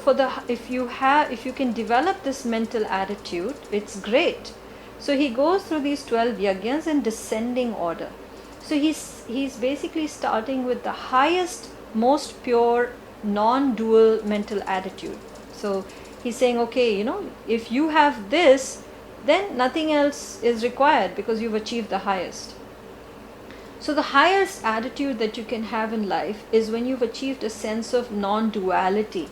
if you can develop this mental attitude, it's great. So he goes through these 12 yajnas in descending order. So he's basically starting with the highest, most pure, non-dual mental attitude. So he's saying, okay, if you have this, then nothing else is required because you've achieved the highest. So the highest attitude that you can have in life is when you've achieved a sense of non-duality.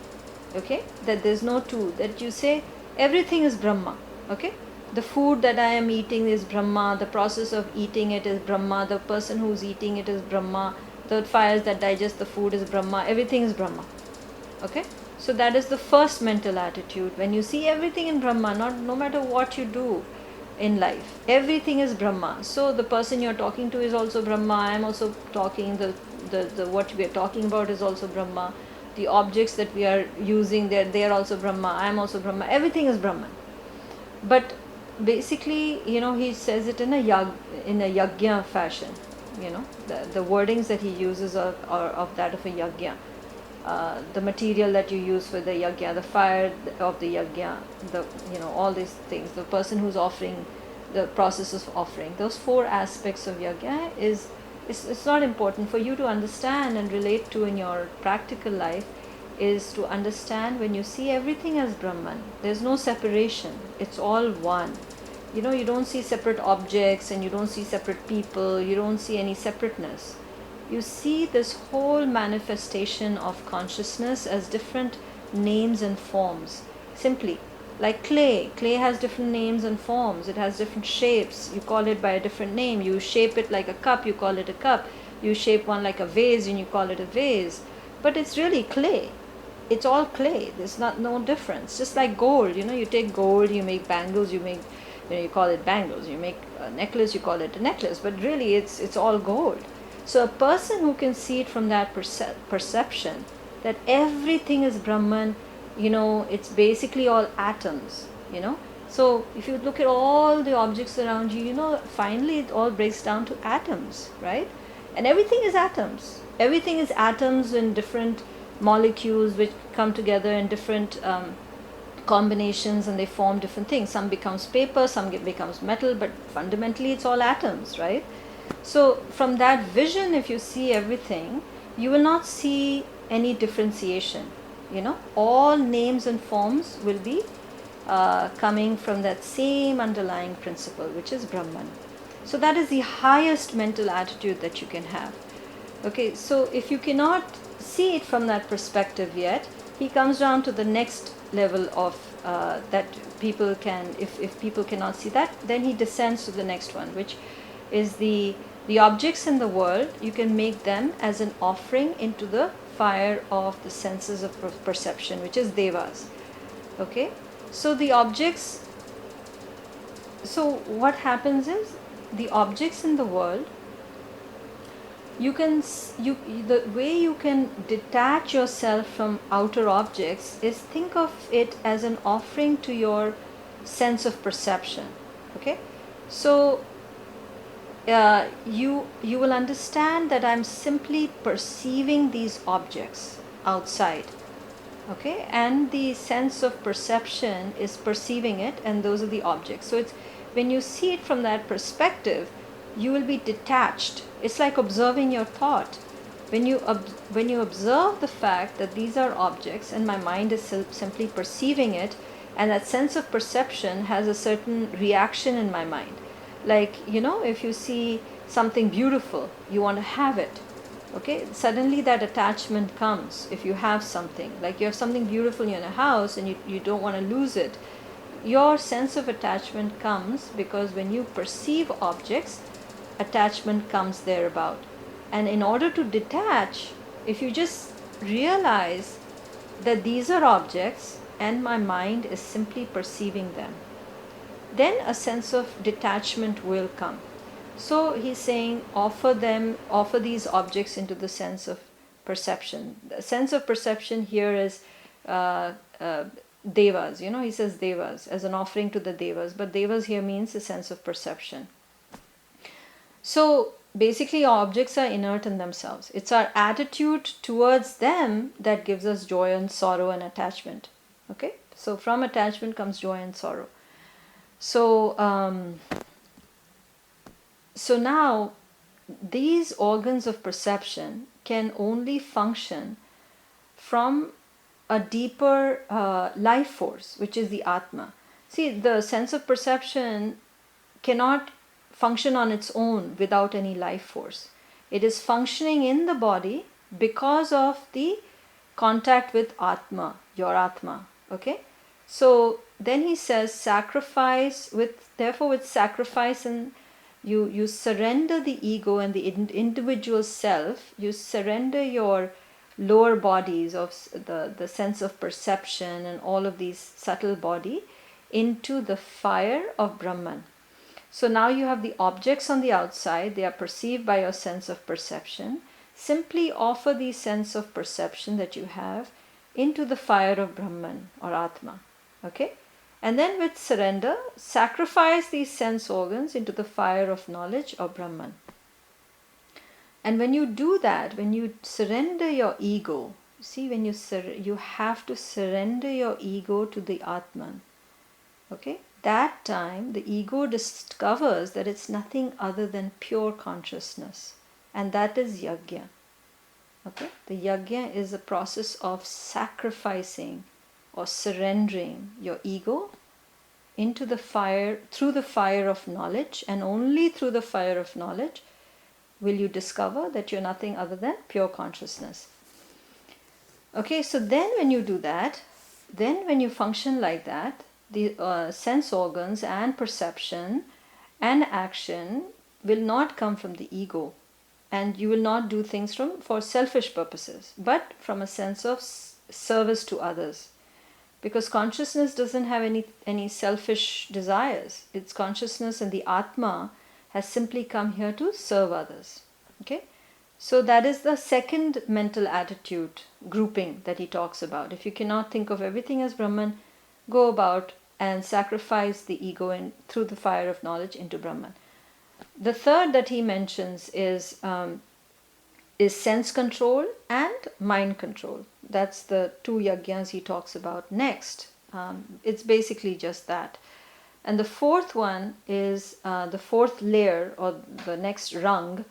Okay, that there's no two, that you say everything is Brahma. Okay, the food that I am eating is Brahma, the process of eating it is Brahma, the person who's eating it is Brahma, the fires that digest the food is Brahma, everything is Brahma. Okay, so that is the first mental attitude. When you see everything in Brahma, no matter what you do in life, everything is Brahma. So the person you're talking to is also Brahma. I am also talking, the what we are talking about is also Brahma. The objects that we are using, they are also Brahma. I am also Brahma. Everything is Brahman. But basically, he says it in a yajna fashion. The wordings that he uses are of that of a yajna. The material that you use for the yajna, the fire of the yajna, all these things, the person who's offering, the process of offering, those 4 aspects of yajna it's not important for you to understand and relate to in your practical life, is to understand when you see everything as Brahman, there's no separation, it's all one. You don't see separate objects and you don't see separate people, you don't see any separateness. You see this whole manifestation of consciousness as different names and forms. Simply, like clay. Clay has different names and forms. It has different shapes. You call it by a different name. You shape it like a cup, you call it a cup. You shape one like a vase and you call it a vase. But it's really clay. It's all clay. There's no difference. Just like gold. You take gold, you make bangles, you call it bangles. You make a necklace, you call it a necklace. But really, it's all gold. So a person who can see it from that perception, that everything is Brahman, it's basically all atoms, So if you look at all the objects around you, finally it all breaks down to atoms, right? And everything is atoms. Everything is atoms in different molecules which come together in different combinations, and they form different things. Some becomes paper, some becomes metal, but fundamentally it's all atoms, right? So from that vision, if you see everything, you will not see any differentiation. All names and forms will be coming from that same underlying principle, which is Brahman. So that is the highest mental attitude that you can have. Okay, so if you cannot see it from that perspective yet, he comes down to the next level of that people can, if people cannot see that, then he descends to the next one, which is the objects in the world, you can make them as an offering into the fire of the senses of perception, which is devas. Okay, so the objects, so what happens is, the objects in the world, you can the way you can detach yourself from outer objects is think of it as an offering to your sense of perception. Okay, so you will understand that I'm simply perceiving these objects outside. Okay, and the sense of perception is perceiving it, and those are the objects. So it's when you see it from that perspective, you will be detached. It's like observing your thought. When you observe the fact that these are objects and my mind is simply perceiving it, and that sense of perception has a certain reaction in my mind, like, if you see something beautiful, you want to have it. Okay, suddenly that attachment comes. If you have something, like you have something beautiful in a house and you don't want to lose it, your sense of attachment comes because when you perceive objects, attachment comes thereabout. And in order to detach, if you just realize that these are objects and my mind is simply perceiving them, then a sense of detachment will come. So he's saying, offer these objects into the sense of perception. The sense of perception here is uh, uh, devas. He says devas as an offering to the devas, but devas here means the sense of perception. So basically, objects are inert in themselves. It's our attitude towards them that gives us joy and sorrow and attachment. Okay, so from attachment comes joy and sorrow. So so now these organs of perception can only function from a deeper life force, which is the Atma. See, the sense of perception cannot function on its own without any life force. It is functioning in the body because of the contact with Atma, your Atma. Okay? So then he says, therefore with sacrifice, and you surrender the ego and the individual self, you surrender your lower bodies of the sense of perception and all of these subtle body into the fire of Brahman. So now you have the objects on the outside, they are perceived by your sense of perception. Simply offer the sense of perception that you have into the fire of Brahman or Atma. Okay? And then with surrender, sacrifice these sense organs into the fire of knowledge or Brahman. And when you do that, when you surrender your ego, see, when you have to surrender your ego to the Atman. Okay? That time the ego discovers that it's nothing other than pure consciousness, and that is yajna. Okay, the yajna is a process of sacrificing or surrendering your ego into the fire, through the fire of knowledge, and only through the fire of knowledge will you discover that you're nothing other than pure consciousness. Okay, so then when you do that, then when you function like that, the sense organs and perception and action will not come from the ego, and you will not do things for selfish purposes, but from a sense of service to others, because consciousness doesn't have any selfish desires. Its consciousness and the Atma has simply come here to serve others. Okay, so that is the second mental attitude grouping that he talks about. If you cannot think of everything as Brahman, go about and sacrifice the ego through the fire of knowledge into Brahman. The third that he mentions is sense control and mind control. That's the two yajnas he talks about next. It's basically just that. And the fourth one is the fourth layer, or the next rung,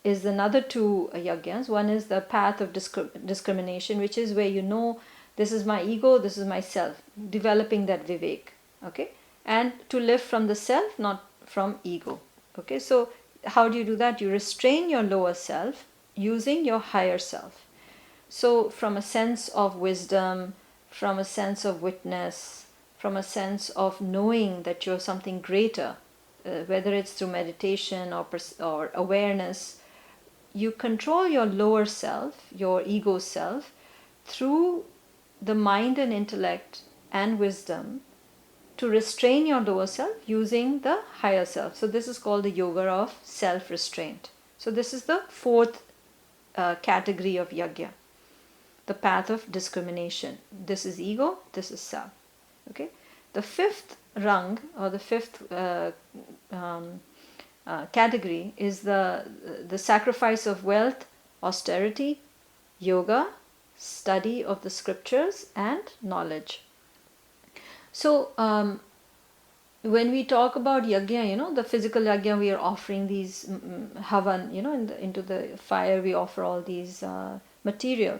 is another two yajnas. One is the path of discrimination, which is where you know, this is my ego, this is myself, developing that vivek. Okay, and to live from the self, not from ego. Okay, so how do you do that? You restrain your lower self using your higher self. So from a sense of wisdom, from a sense of witness, from a sense of knowing that you're something greater, whether it's through meditation or awareness, you control your lower self, your ego self, through the mind and intellect and wisdom, to restrain your lower self using the higher self. So this is called the yoga of self-restraint. So this is the fourth category of yajna, the path of discrimination. This is ego, this is self. Okay. The fifth rung, or the fifth category, is the sacrifice of wealth, austerity, yoga, study of the scriptures, and knowledge. So when we talk about yajna, the physical yajna, we are offering these havan, into the fire, we offer all these material.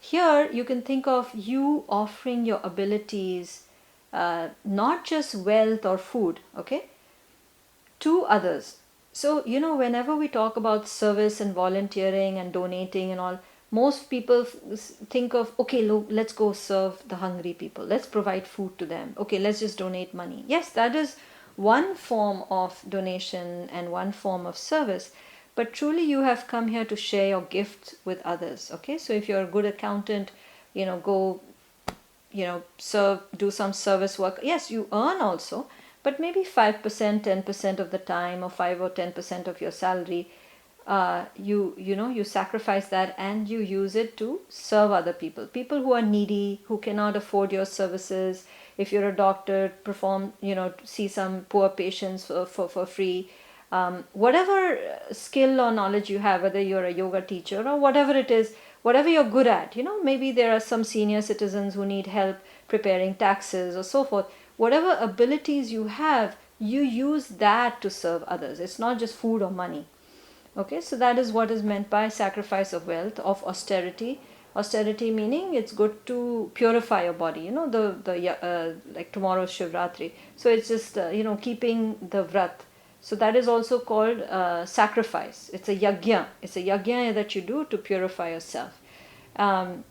Here you can think of you offering your abilities, not just wealth or food, okay, to others. So, whenever we talk about service and volunteering and donating and all, most people think of, okay, look, let's go serve the hungry people. Let's provide food to them. Okay, let's just donate money. Yes, that is one form of donation and one form of service. But truly, you have come here to share your gift with others. Okay, so if you're a good accountant, go, serve, do some service work. Yes, you earn also, but maybe 5%, 10% of the time, or 5 or 10% of your salary, you sacrifice that and you use it to serve other people who are needy, who cannot afford your services. If you're a doctor, perform, see some poor patients for free. Whatever skill or knowledge you have, whether you're a yoga teacher or whatever it is, whatever you're good at, maybe there are some senior citizens who need help preparing taxes or so forth. Whatever abilities you have, you use that to serve others. It's not just food or money. Okay, so that is what is meant by sacrifice of wealth, of austerity. Austerity meaning it's good to purify your body. Like tomorrow's Shivratri. So it's just keeping the vrat. So that is also called sacrifice. It's a yajna. It's a yajna that you do to purify yourself. And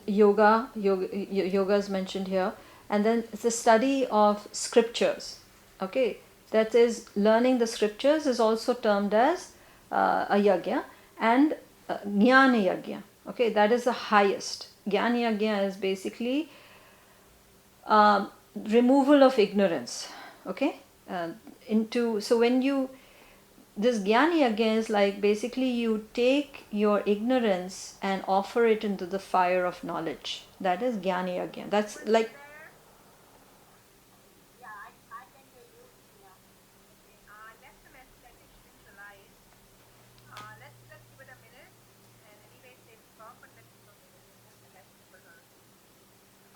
yoga is mentioned here, and then it's the study of scriptures. Okay, that is, learning the scriptures is also termed as a yajna, and jnana yajna. Okay, that is the highest. Jnana yajna is basically removal of ignorance. Okay, so when you, this jnana yajna is like, basically you take your ignorance and offer it into the fire of knowledge. That is jnana yajna. That's Are you like, there? Yeah, I can hear you. Yeah. Okay. I left a message. I think she didn't realize. Let's give it a minute. And anyway, say stop, but let's give a minute. Just a message for her.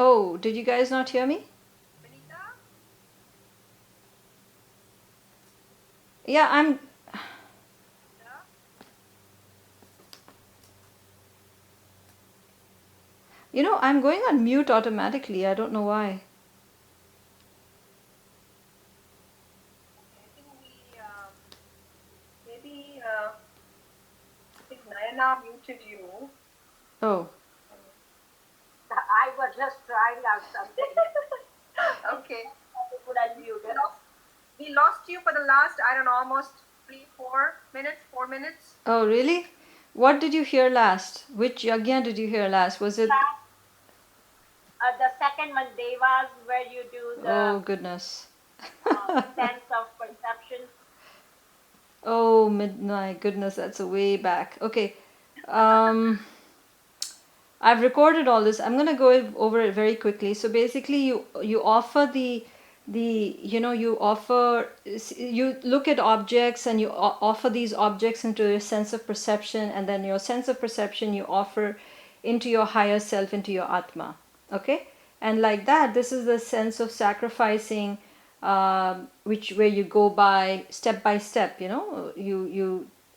oh, did you guys not hear me? Vinita? Yeah, Vinita? I'm going on mute automatically. I don't know why. Okay, I think maybe, I think Nayana muted you. Oh. I was just trying out something. Okay. Would unmute it. We lost you for the last, I don't know, almost 4 minutes. Oh, really? What did you hear last? Which yajna did you hear last? Was it? The second one, Devas, where you do the Oh, goodness. sense of perception. Oh, my goodness, that's a way back. Okay. Um, I've recorded all this. I'm going to go over it very quickly. So basically, you offer you look at objects, and you offer these objects into your sense of perception, and then your sense of perception you offer into your higher self, into your atma. Okay, and like that, this is the sense of sacrificing, where you go by step.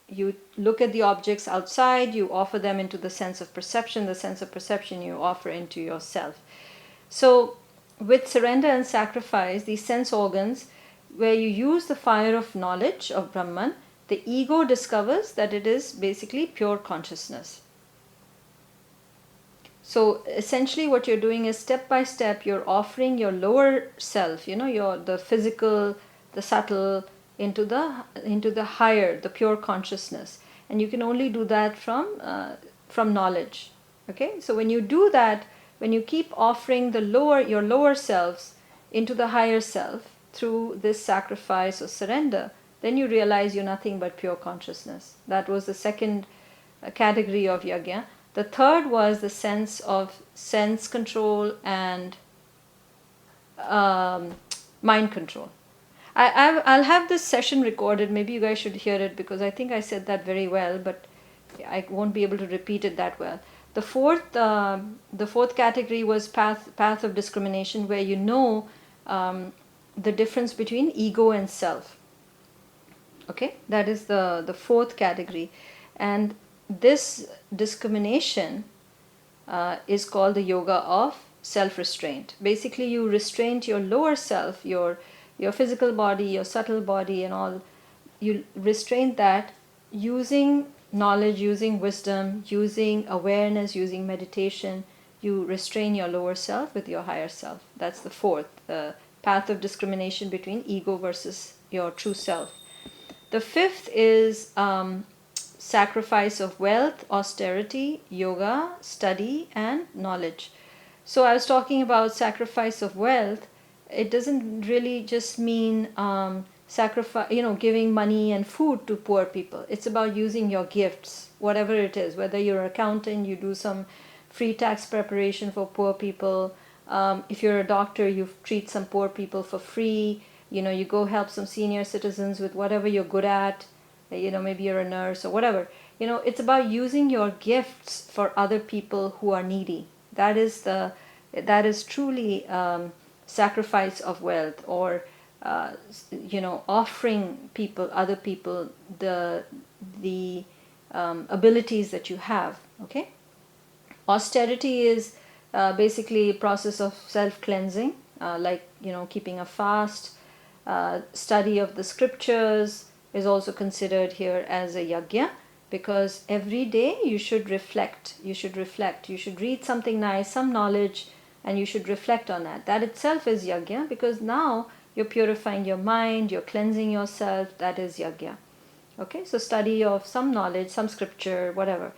You look at the objects outside, you offer them into the sense of perception, the sense of perception you offer into yourself. So with surrender and sacrifice, these sense organs, where you use the fire of knowledge of Brahman, the ego discovers that it is basically pure consciousness. So essentially what you're doing is, step by step, you're offering your lower self, the physical, the subtle, into the higher, the pure consciousness. And you can only do that from knowledge. Okay, so when you do that, when you keep offering your lower selves into the higher self through this sacrifice or surrender, then you realize you're nothing but pure consciousness. That was the second category of yajna. The third was the sense of sense control and um, mind control. I'll have this session recorded. Maybe you guys should hear it, because I think I said that very well, but I won't be able to repeat it that well. The fourth category was path of discrimination, where you know the difference between ego and self. Okay, that is the fourth category, and this discrimination is called the yoga of self-restraint. Basically, you restrain your lower self, your physical body, your subtle body, and all. You restrain that using knowledge, using wisdom, using awareness, using meditation. You restrain your lower self with your higher self. That's the fourth, the path of discrimination between ego versus your true self. The fifth is sacrifice of wealth, austerity, yoga, study, and knowledge. So I was talking about sacrifice of wealth. It doesn't really just mean sacrifice, giving money and food to poor people. It's about using your gifts, whatever it is. Whether you're an accountant, you do some free tax preparation for poor people. If you're a doctor, you treat some poor people for free. You go help some senior citizens with whatever you're good at. Maybe you're a nurse or whatever. It's about using your gifts for other people who are needy. That is truly sacrifice of wealth, or offering other people the abilities that you have. Okay. Austerity is basically a process of self-cleansing, like keeping a fast. Study of the scriptures is also considered here as a yajna, because every day you should reflect. You should read something nice, some knowledge, and you should reflect on that. That itself is yajna, because now you're purifying your mind, you're cleansing yourself. That is yajna. Okay, so study of some knowledge, some scripture, whatever.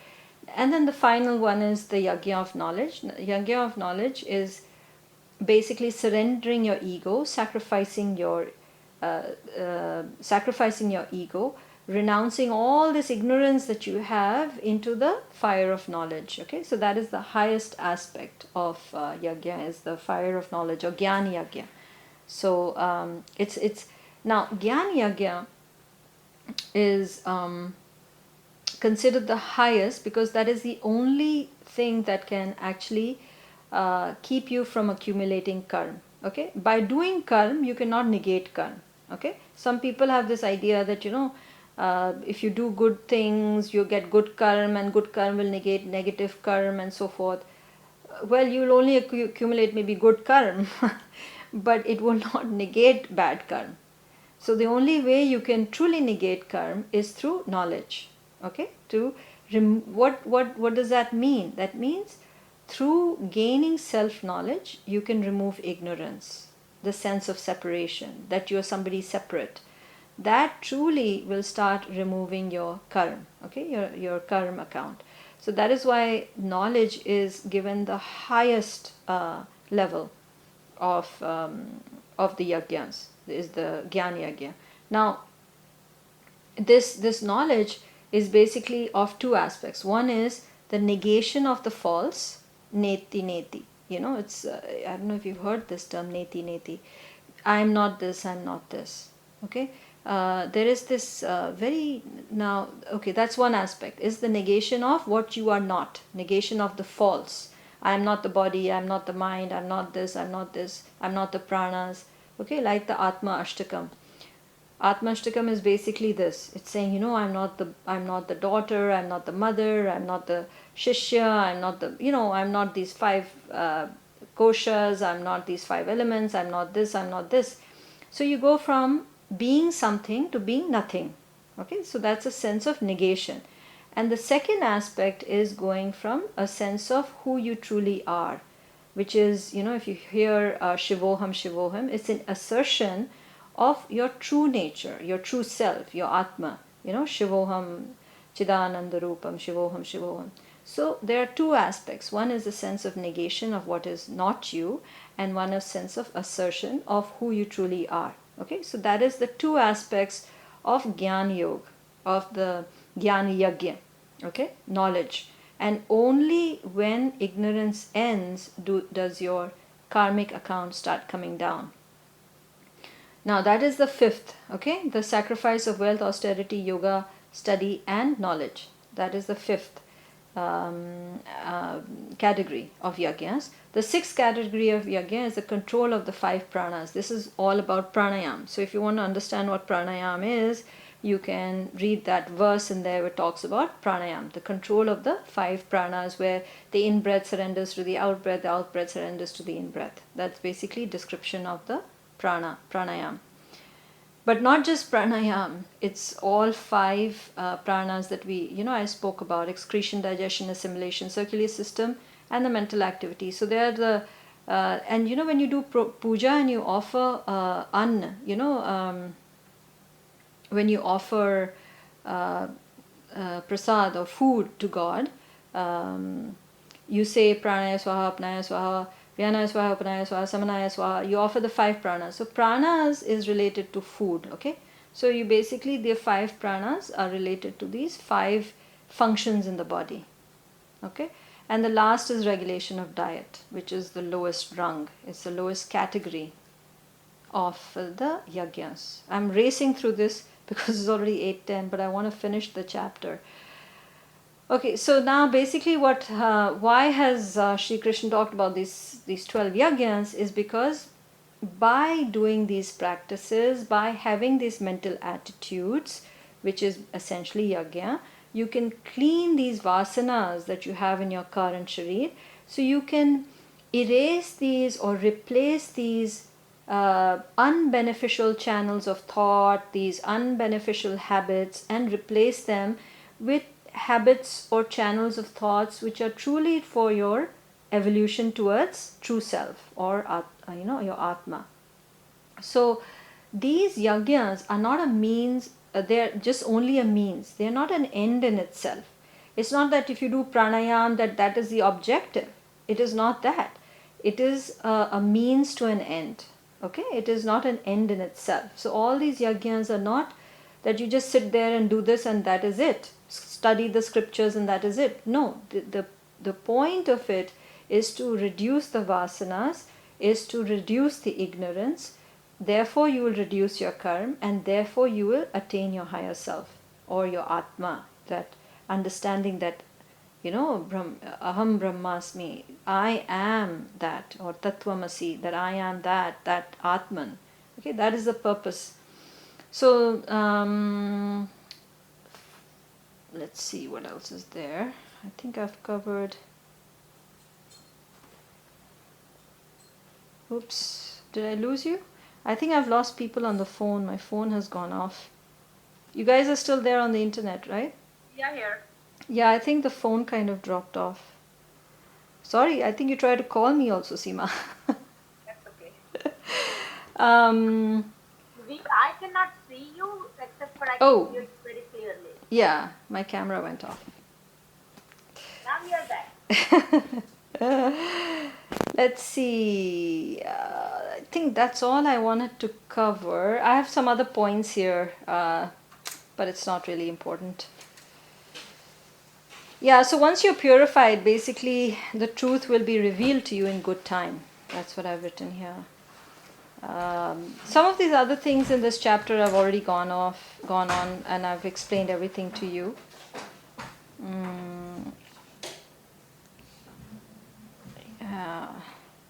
And then the final one is the yajna of knowledge. Yajna of knowledge is basically surrendering your ego, sacrificing your ego, renouncing all this ignorance that you have into the fire of knowledge. Okay, so that is the highest aspect of yajna, is the fire of knowledge, or jnana yajna. So it's now jnana yajna is considered the highest, because that is the only thing that can actually keep you from accumulating karma. Okay, by doing karma you cannot negate karma. Okay, some people have this idea that if you do good things you get good karma, and good karma will negate negative karma, and so forth. Well, you'll only accumulate maybe good karma but it will not negate bad karma. So the only way you can truly negate karma is through knowledge. Okay, what does that mean? That means through gaining self-knowledge, you can remove ignorance, the sense of separation, that you're somebody separate. That truly will start removing your karma, okay, your karma account. So that is why knowledge is given the highest level of the yajnas, is the jnana yajna. Now, this knowledge is basically of two aspects. One is the negation of the false, neti neti. It's I don't know if you've heard this term, neti neti. I'm not this, I'm not this. Okay, there is this that's one aspect, is the negation of what you are not, negation of the false. I am not the body, I am not the mind, I am not this, I am not this, I am not the pranas. Okay, like the Atma Ashtakam. Atma Ashtakam is basically this. It's saying, I'm not the daughter, I'm not the mother, I'm not the shishya, I'm not I'm not these five koshas, I'm not these five elements, I'm not this, I'm not this. So you go from being something to being nothing. Okay, so that's a sense of negation. And the second aspect is going from a sense of who you truly are, which is, if you hear Shivoham, Shivoham, it's an assertion of your true nature, your true self, your Atma. Shivoham, Chidananda Rupam, Shivoham, Shivoham. So there are two aspects. One is a sense of negation of what is not you, and one is sense of assertion of who you truly are. Okay, so that is the two aspects of Gyan Yoga, of the Gyan Yagya, okay, knowledge. And only when ignorance ends does your karmic account start coming down. Now that is the fifth, okay, the sacrifice of wealth, austerity, yoga, study, and knowledge. That is the fifth category of yajnas. The sixth category of yajna is the control of the five pranas. This is all about pranayam. So if you want to understand what pranayam is, you can read that verse in there where it talks about pranayam, the control of the five pranas, where the in-breath surrenders to the out-breath, the out-breath surrenders to the in-breath. That's basically description of the pranayam. But not just pranayam, it's all five pranas that I spoke about: excretion, digestion, assimilation, circulatory system, and the mental activity. So they are the, and when you do puja and you offer anna, when you offer prasad or food to God, you say pranaya swaha, apnaya swaha, Vyanaya swaha, upanaya swaha, samanaya swaha. You offer the five pranas. So pranas is related to food, okay? So you basically, the five pranas are related to these five functions in the body, okay? And the last is regulation of diet, which is the lowest rung. It's the lowest category of the yajnas. I'm racing through this because it's already 8:10, but I want to finish the chapter. Okay, so now basically why has Sri Krishna talked about these 12 yajnas is because by doing these practices, by having these mental attitudes, which is essentially yajna, you can clean these vasanas that you have in your current sharir. So you can erase these or replace these unbeneficial channels of thought, these unbeneficial habits, and replace them with habits or channels of thoughts which are truly for your evolution towards true self, or your atma. So these yajnas are not a means, they're just only a means. They're not an end in itself. It's not that if you do pranayam that is the objective. It is not that. It is a means to an end. Okay, it is not an end in itself. So all these yajnas are not that you just sit there and do this and that is it. Study the scriptures and that is it. No, the point of it is to reduce the vasanas, is to reduce the ignorance. Therefore you will reduce your karma, and therefore you will attain your higher self or your atma, that understanding that aham brahmasmi, I am that, or tattvamasi, that I am that atman. Okay, that is the purpose. So let's see what else is there. I think I've covered. Oops, did I lose you? I think I've lost people on the phone. My phone has gone off. You guys are still there on the internet, right? Yeah, here. Yeah, I think the phone kind of dropped off. Sorry, I think you tried to call me also, Seema. That's okay. um, I cannot see you except for I can oh, hear you very clearly. yeah, my camera went off. Now you're back. Let's see. I think that's all I wanted to cover. I have some other points here, but it's not really important. Yeah, so once you're purified, basically the truth will be revealed to you in good time. That's what I've written here. Some of these other things in this chapter I've already gone on, and I've explained everything to you.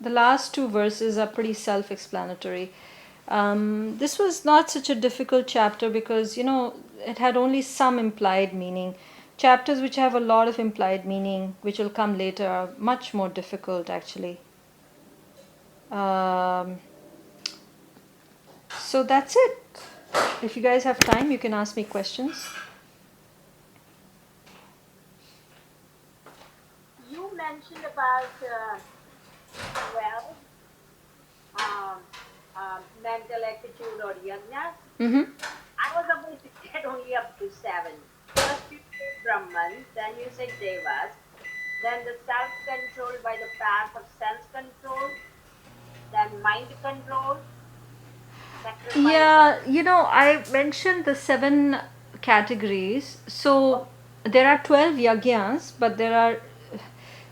The last two verses are pretty self-explanatory. This was not such a difficult chapter because it had only some implied meaning. Chapters which have a lot of implied meaning, which will come later, are much more difficult actually. So that's it. If you guys have time, you can ask me questions. You mentioned about well, mental attitude or yajnas. Mm-hmm. I was about to get only up to 7. First you said Brahman, then you said Devas, then the self-control by the path of sense control, then mind control. sacrifice of. Yeah, I mentioned the 7 categories. So Oh, there are 12 yajnas, but there are,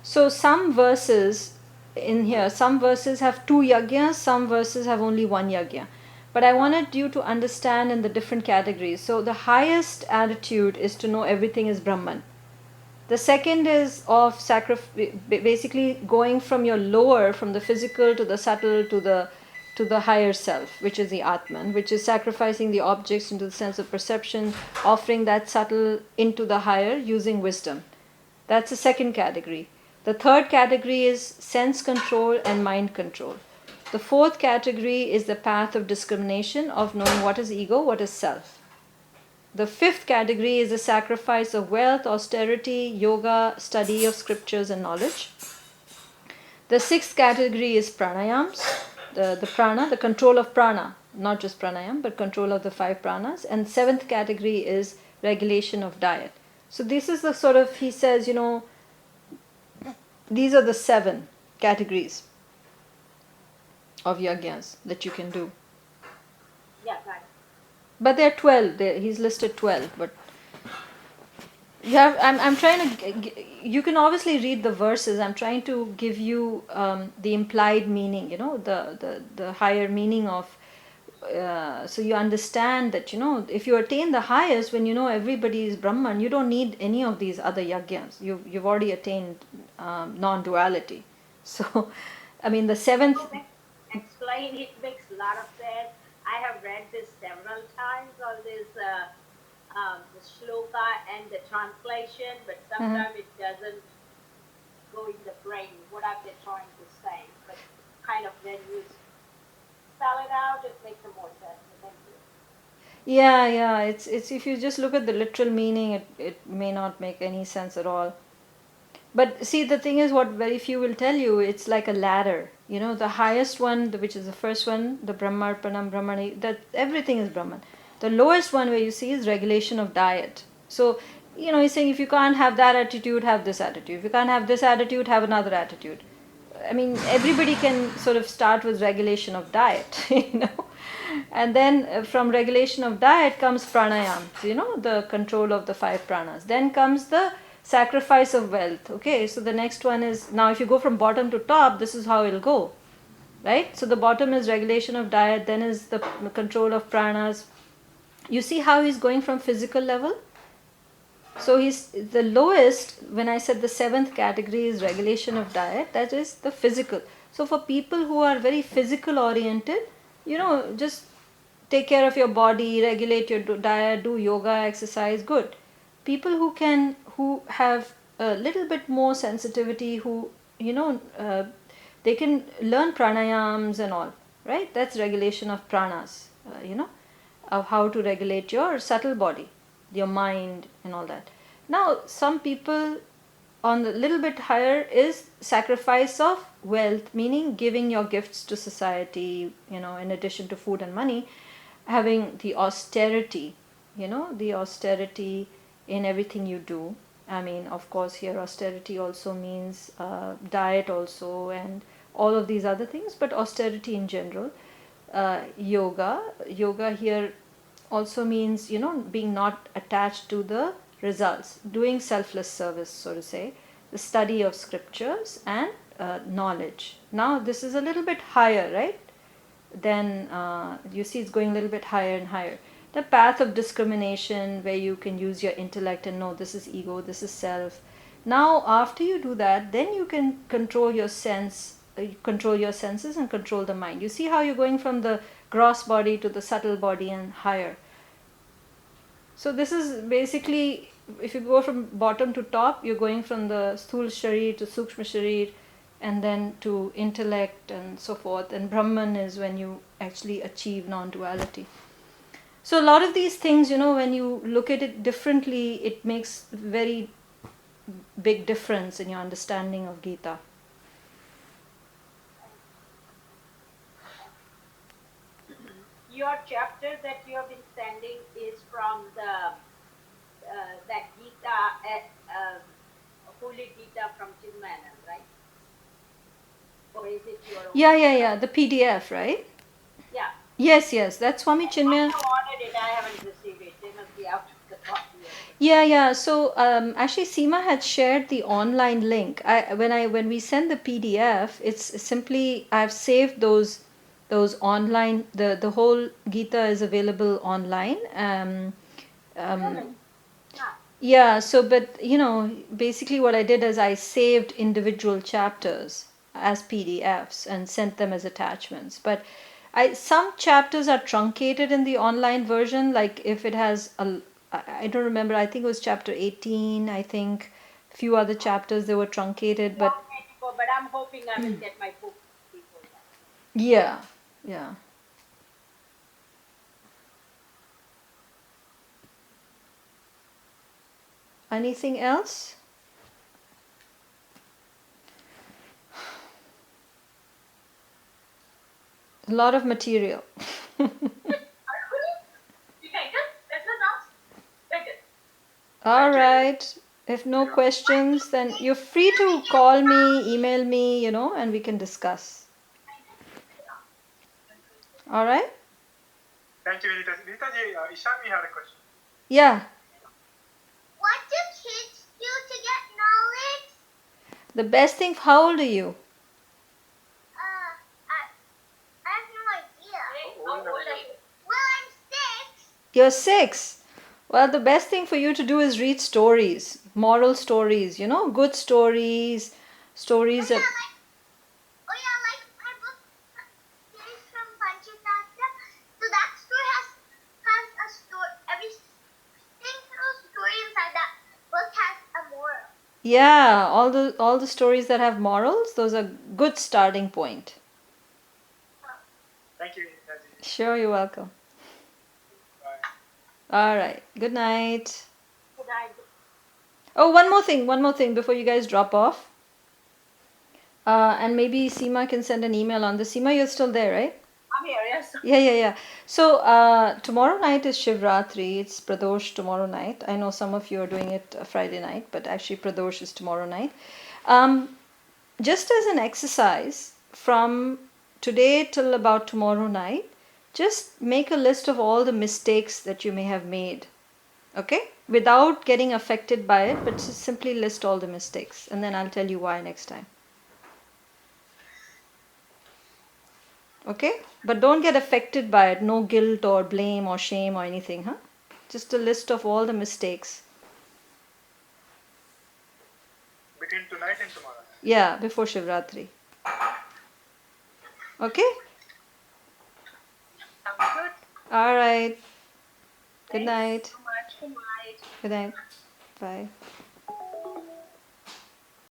so some verses in here, some verses have 2 yajnas, some verses have only 1 yajna. But I oh, wanted you to understand in the different categories. So the highest attitude is to know everything is Brahman. The second is of basically going from your lower, from the physical to the subtle to the higher self, which is the Atman, which is sacrificing the objects into the sense of perception, offering that subtle into the higher using wisdom. That's the second category. The third category is sense control and mind control. The fourth category is the path of discrimination, of knowing what is ego, what is self. The fifth category is the sacrifice of wealth, austerity, yoga, study of scriptures, and knowledge. The sixth category is pranayams, the prana, the control of prana, not just pranayam, but control of the 5 pranas. And seventh category is regulation of diet. So this is the sort of, he says, these are the 7 categories of yajnas that you can do. yeah, got it. But there are 12. He's listed 12, but I'm trying to. You can obviously read the verses. I'm trying to give you the implied meaning. The higher meaning of. So you understand that if you attain the highest, when everybody is Brahman, you don't need any of these other yajnas. You've already attained non-duality. So, I mean the seventh. So explain, it makes a lot of sense. I have read this several times on this the shloka and the translation, but Uh-huh. sometimes it doesn't go in the brain. What are they trying to say? But kind of when you spell it out, it makes more sense. So thank you. Yeah. It's if you just look at the literal meaning, it may not make any sense at all. But see, the thing is, what very few will tell you, it's like a ladder. The highest one, which is the first one, the Brahmarpanam, Brahmani, that everything is Brahman. The lowest one where you see is regulation of diet. So, he's saying if you can't have that attitude, have this attitude. If you can't have this attitude, have another attitude. I mean, everybody can sort of start with regulation of diet, And then from regulation of diet comes pranayam, the control of the 5 pranas. Then comes the sacrifice of wealth. Okay, so the next one is, now if you go from bottom to top, this is how it'll go, right? So the bottom is regulation of diet, then is the control of pranas. You see how he's going from physical level? So he's the lowest. When I said the seventh category is regulation of diet, that is the physical. So for people who are very physical oriented, just take care of your body, regulate your diet, do yoga, exercise, good. People who have a little bit more sensitivity, who they can learn pranayams and all, right? That's regulation of pranas, of how to regulate your subtle body, your mind, and all that. Now, some people on the little bit higher is sacrifice of wealth, meaning giving your gifts to society, in addition to food and money, having the austerity, the austerity in everything you do. I mean, of course, here austerity also means diet also and all of these other things, but austerity in general. Yoga here also means being not attached to the results, doing selfless service, so to say, the study of scriptures and knowledge. Now this is a little bit higher, right? Then you see it's going a little bit higher and higher. The path of discrimination, where you can use your intellect and know this is ego, this is self. Now after you do that, then you can control your senses and control the mind. You see how you're going from the gross body to the subtle body and higher. So this is basically, if you go from bottom to top, you're going from the sthul sharir to sukshma sharir, and then to intellect and so forth. And Brahman is when you actually achieve non-duality. So a lot of these things, when you look at it differently, it makes very big difference in your understanding of Gita. Your chapter that you have been sending is from the that Gita, Holy Gita from Chinmayan, right? Or is it your own? Yeah. The PDF, right? Yeah. Yes, yes, that's Swami I Chinmaya. have ordered it. I haven't received it. They must be out of the copy or something. Yeah, yeah. So actually, Seema had shared the online link. When we send the PDF, it's simply I've saved those online. The whole Gita is available online. Um, Really? Huh. yeah. So, but basically, what I did is I saved individual chapters as PDFs and sent them as attachments. But some chapters are truncated in the online version. Like if it has I don't remember. I think it was chapter 18. I think few other chapters they were truncated. But Long way to go, but I'm hoping I will get my book before that. yeah, yeah. Anything else? A lot of material. All right. If no questions, then you're free to call me, email me, and we can discuss. All right? Thank you, Vinita. Vinita ji, Ishami had a question. Yeah. What do kids do to get knowledge? The best thing, how old are you? I have no idea. How old are you? Well, I'm 6. You're 6. Well, the best thing for you to do is read stories, moral stories, good stories, stories that. Oh yeah, like my book is from Panchatattva. So that story has a story. Every single story inside that book has a moral. Yeah, all the stories that have morals, those are good starting point. Thank you, Vinita ji. Sure, you're welcome. Bye. All right. Good night. Good night. Oh, one more thing before you guys drop off. And maybe Seema can send an email on this. Seema, you're still there, right? I'm here, yes. Yeah, yeah, yeah. So tomorrow night is Shivratri. It's Pradosh tomorrow night. I know some of you are doing it Friday night, but actually Pradosh is tomorrow night. Just as an exercise, from today till about tomorrow night, just make a list of all the mistakes that you may have made. Okay? Without getting affected by it, but just simply list all the mistakes. And then I'll tell you why next time. Okay? But don't get affected by it. No guilt or blame or shame or anything, huh? Just a list of all the mistakes. Between tonight and tomorrow. Yeah, before Shivratri. Okay? Sounds good. All right. Good Thanks night. so much. Good night. Good night. Bye.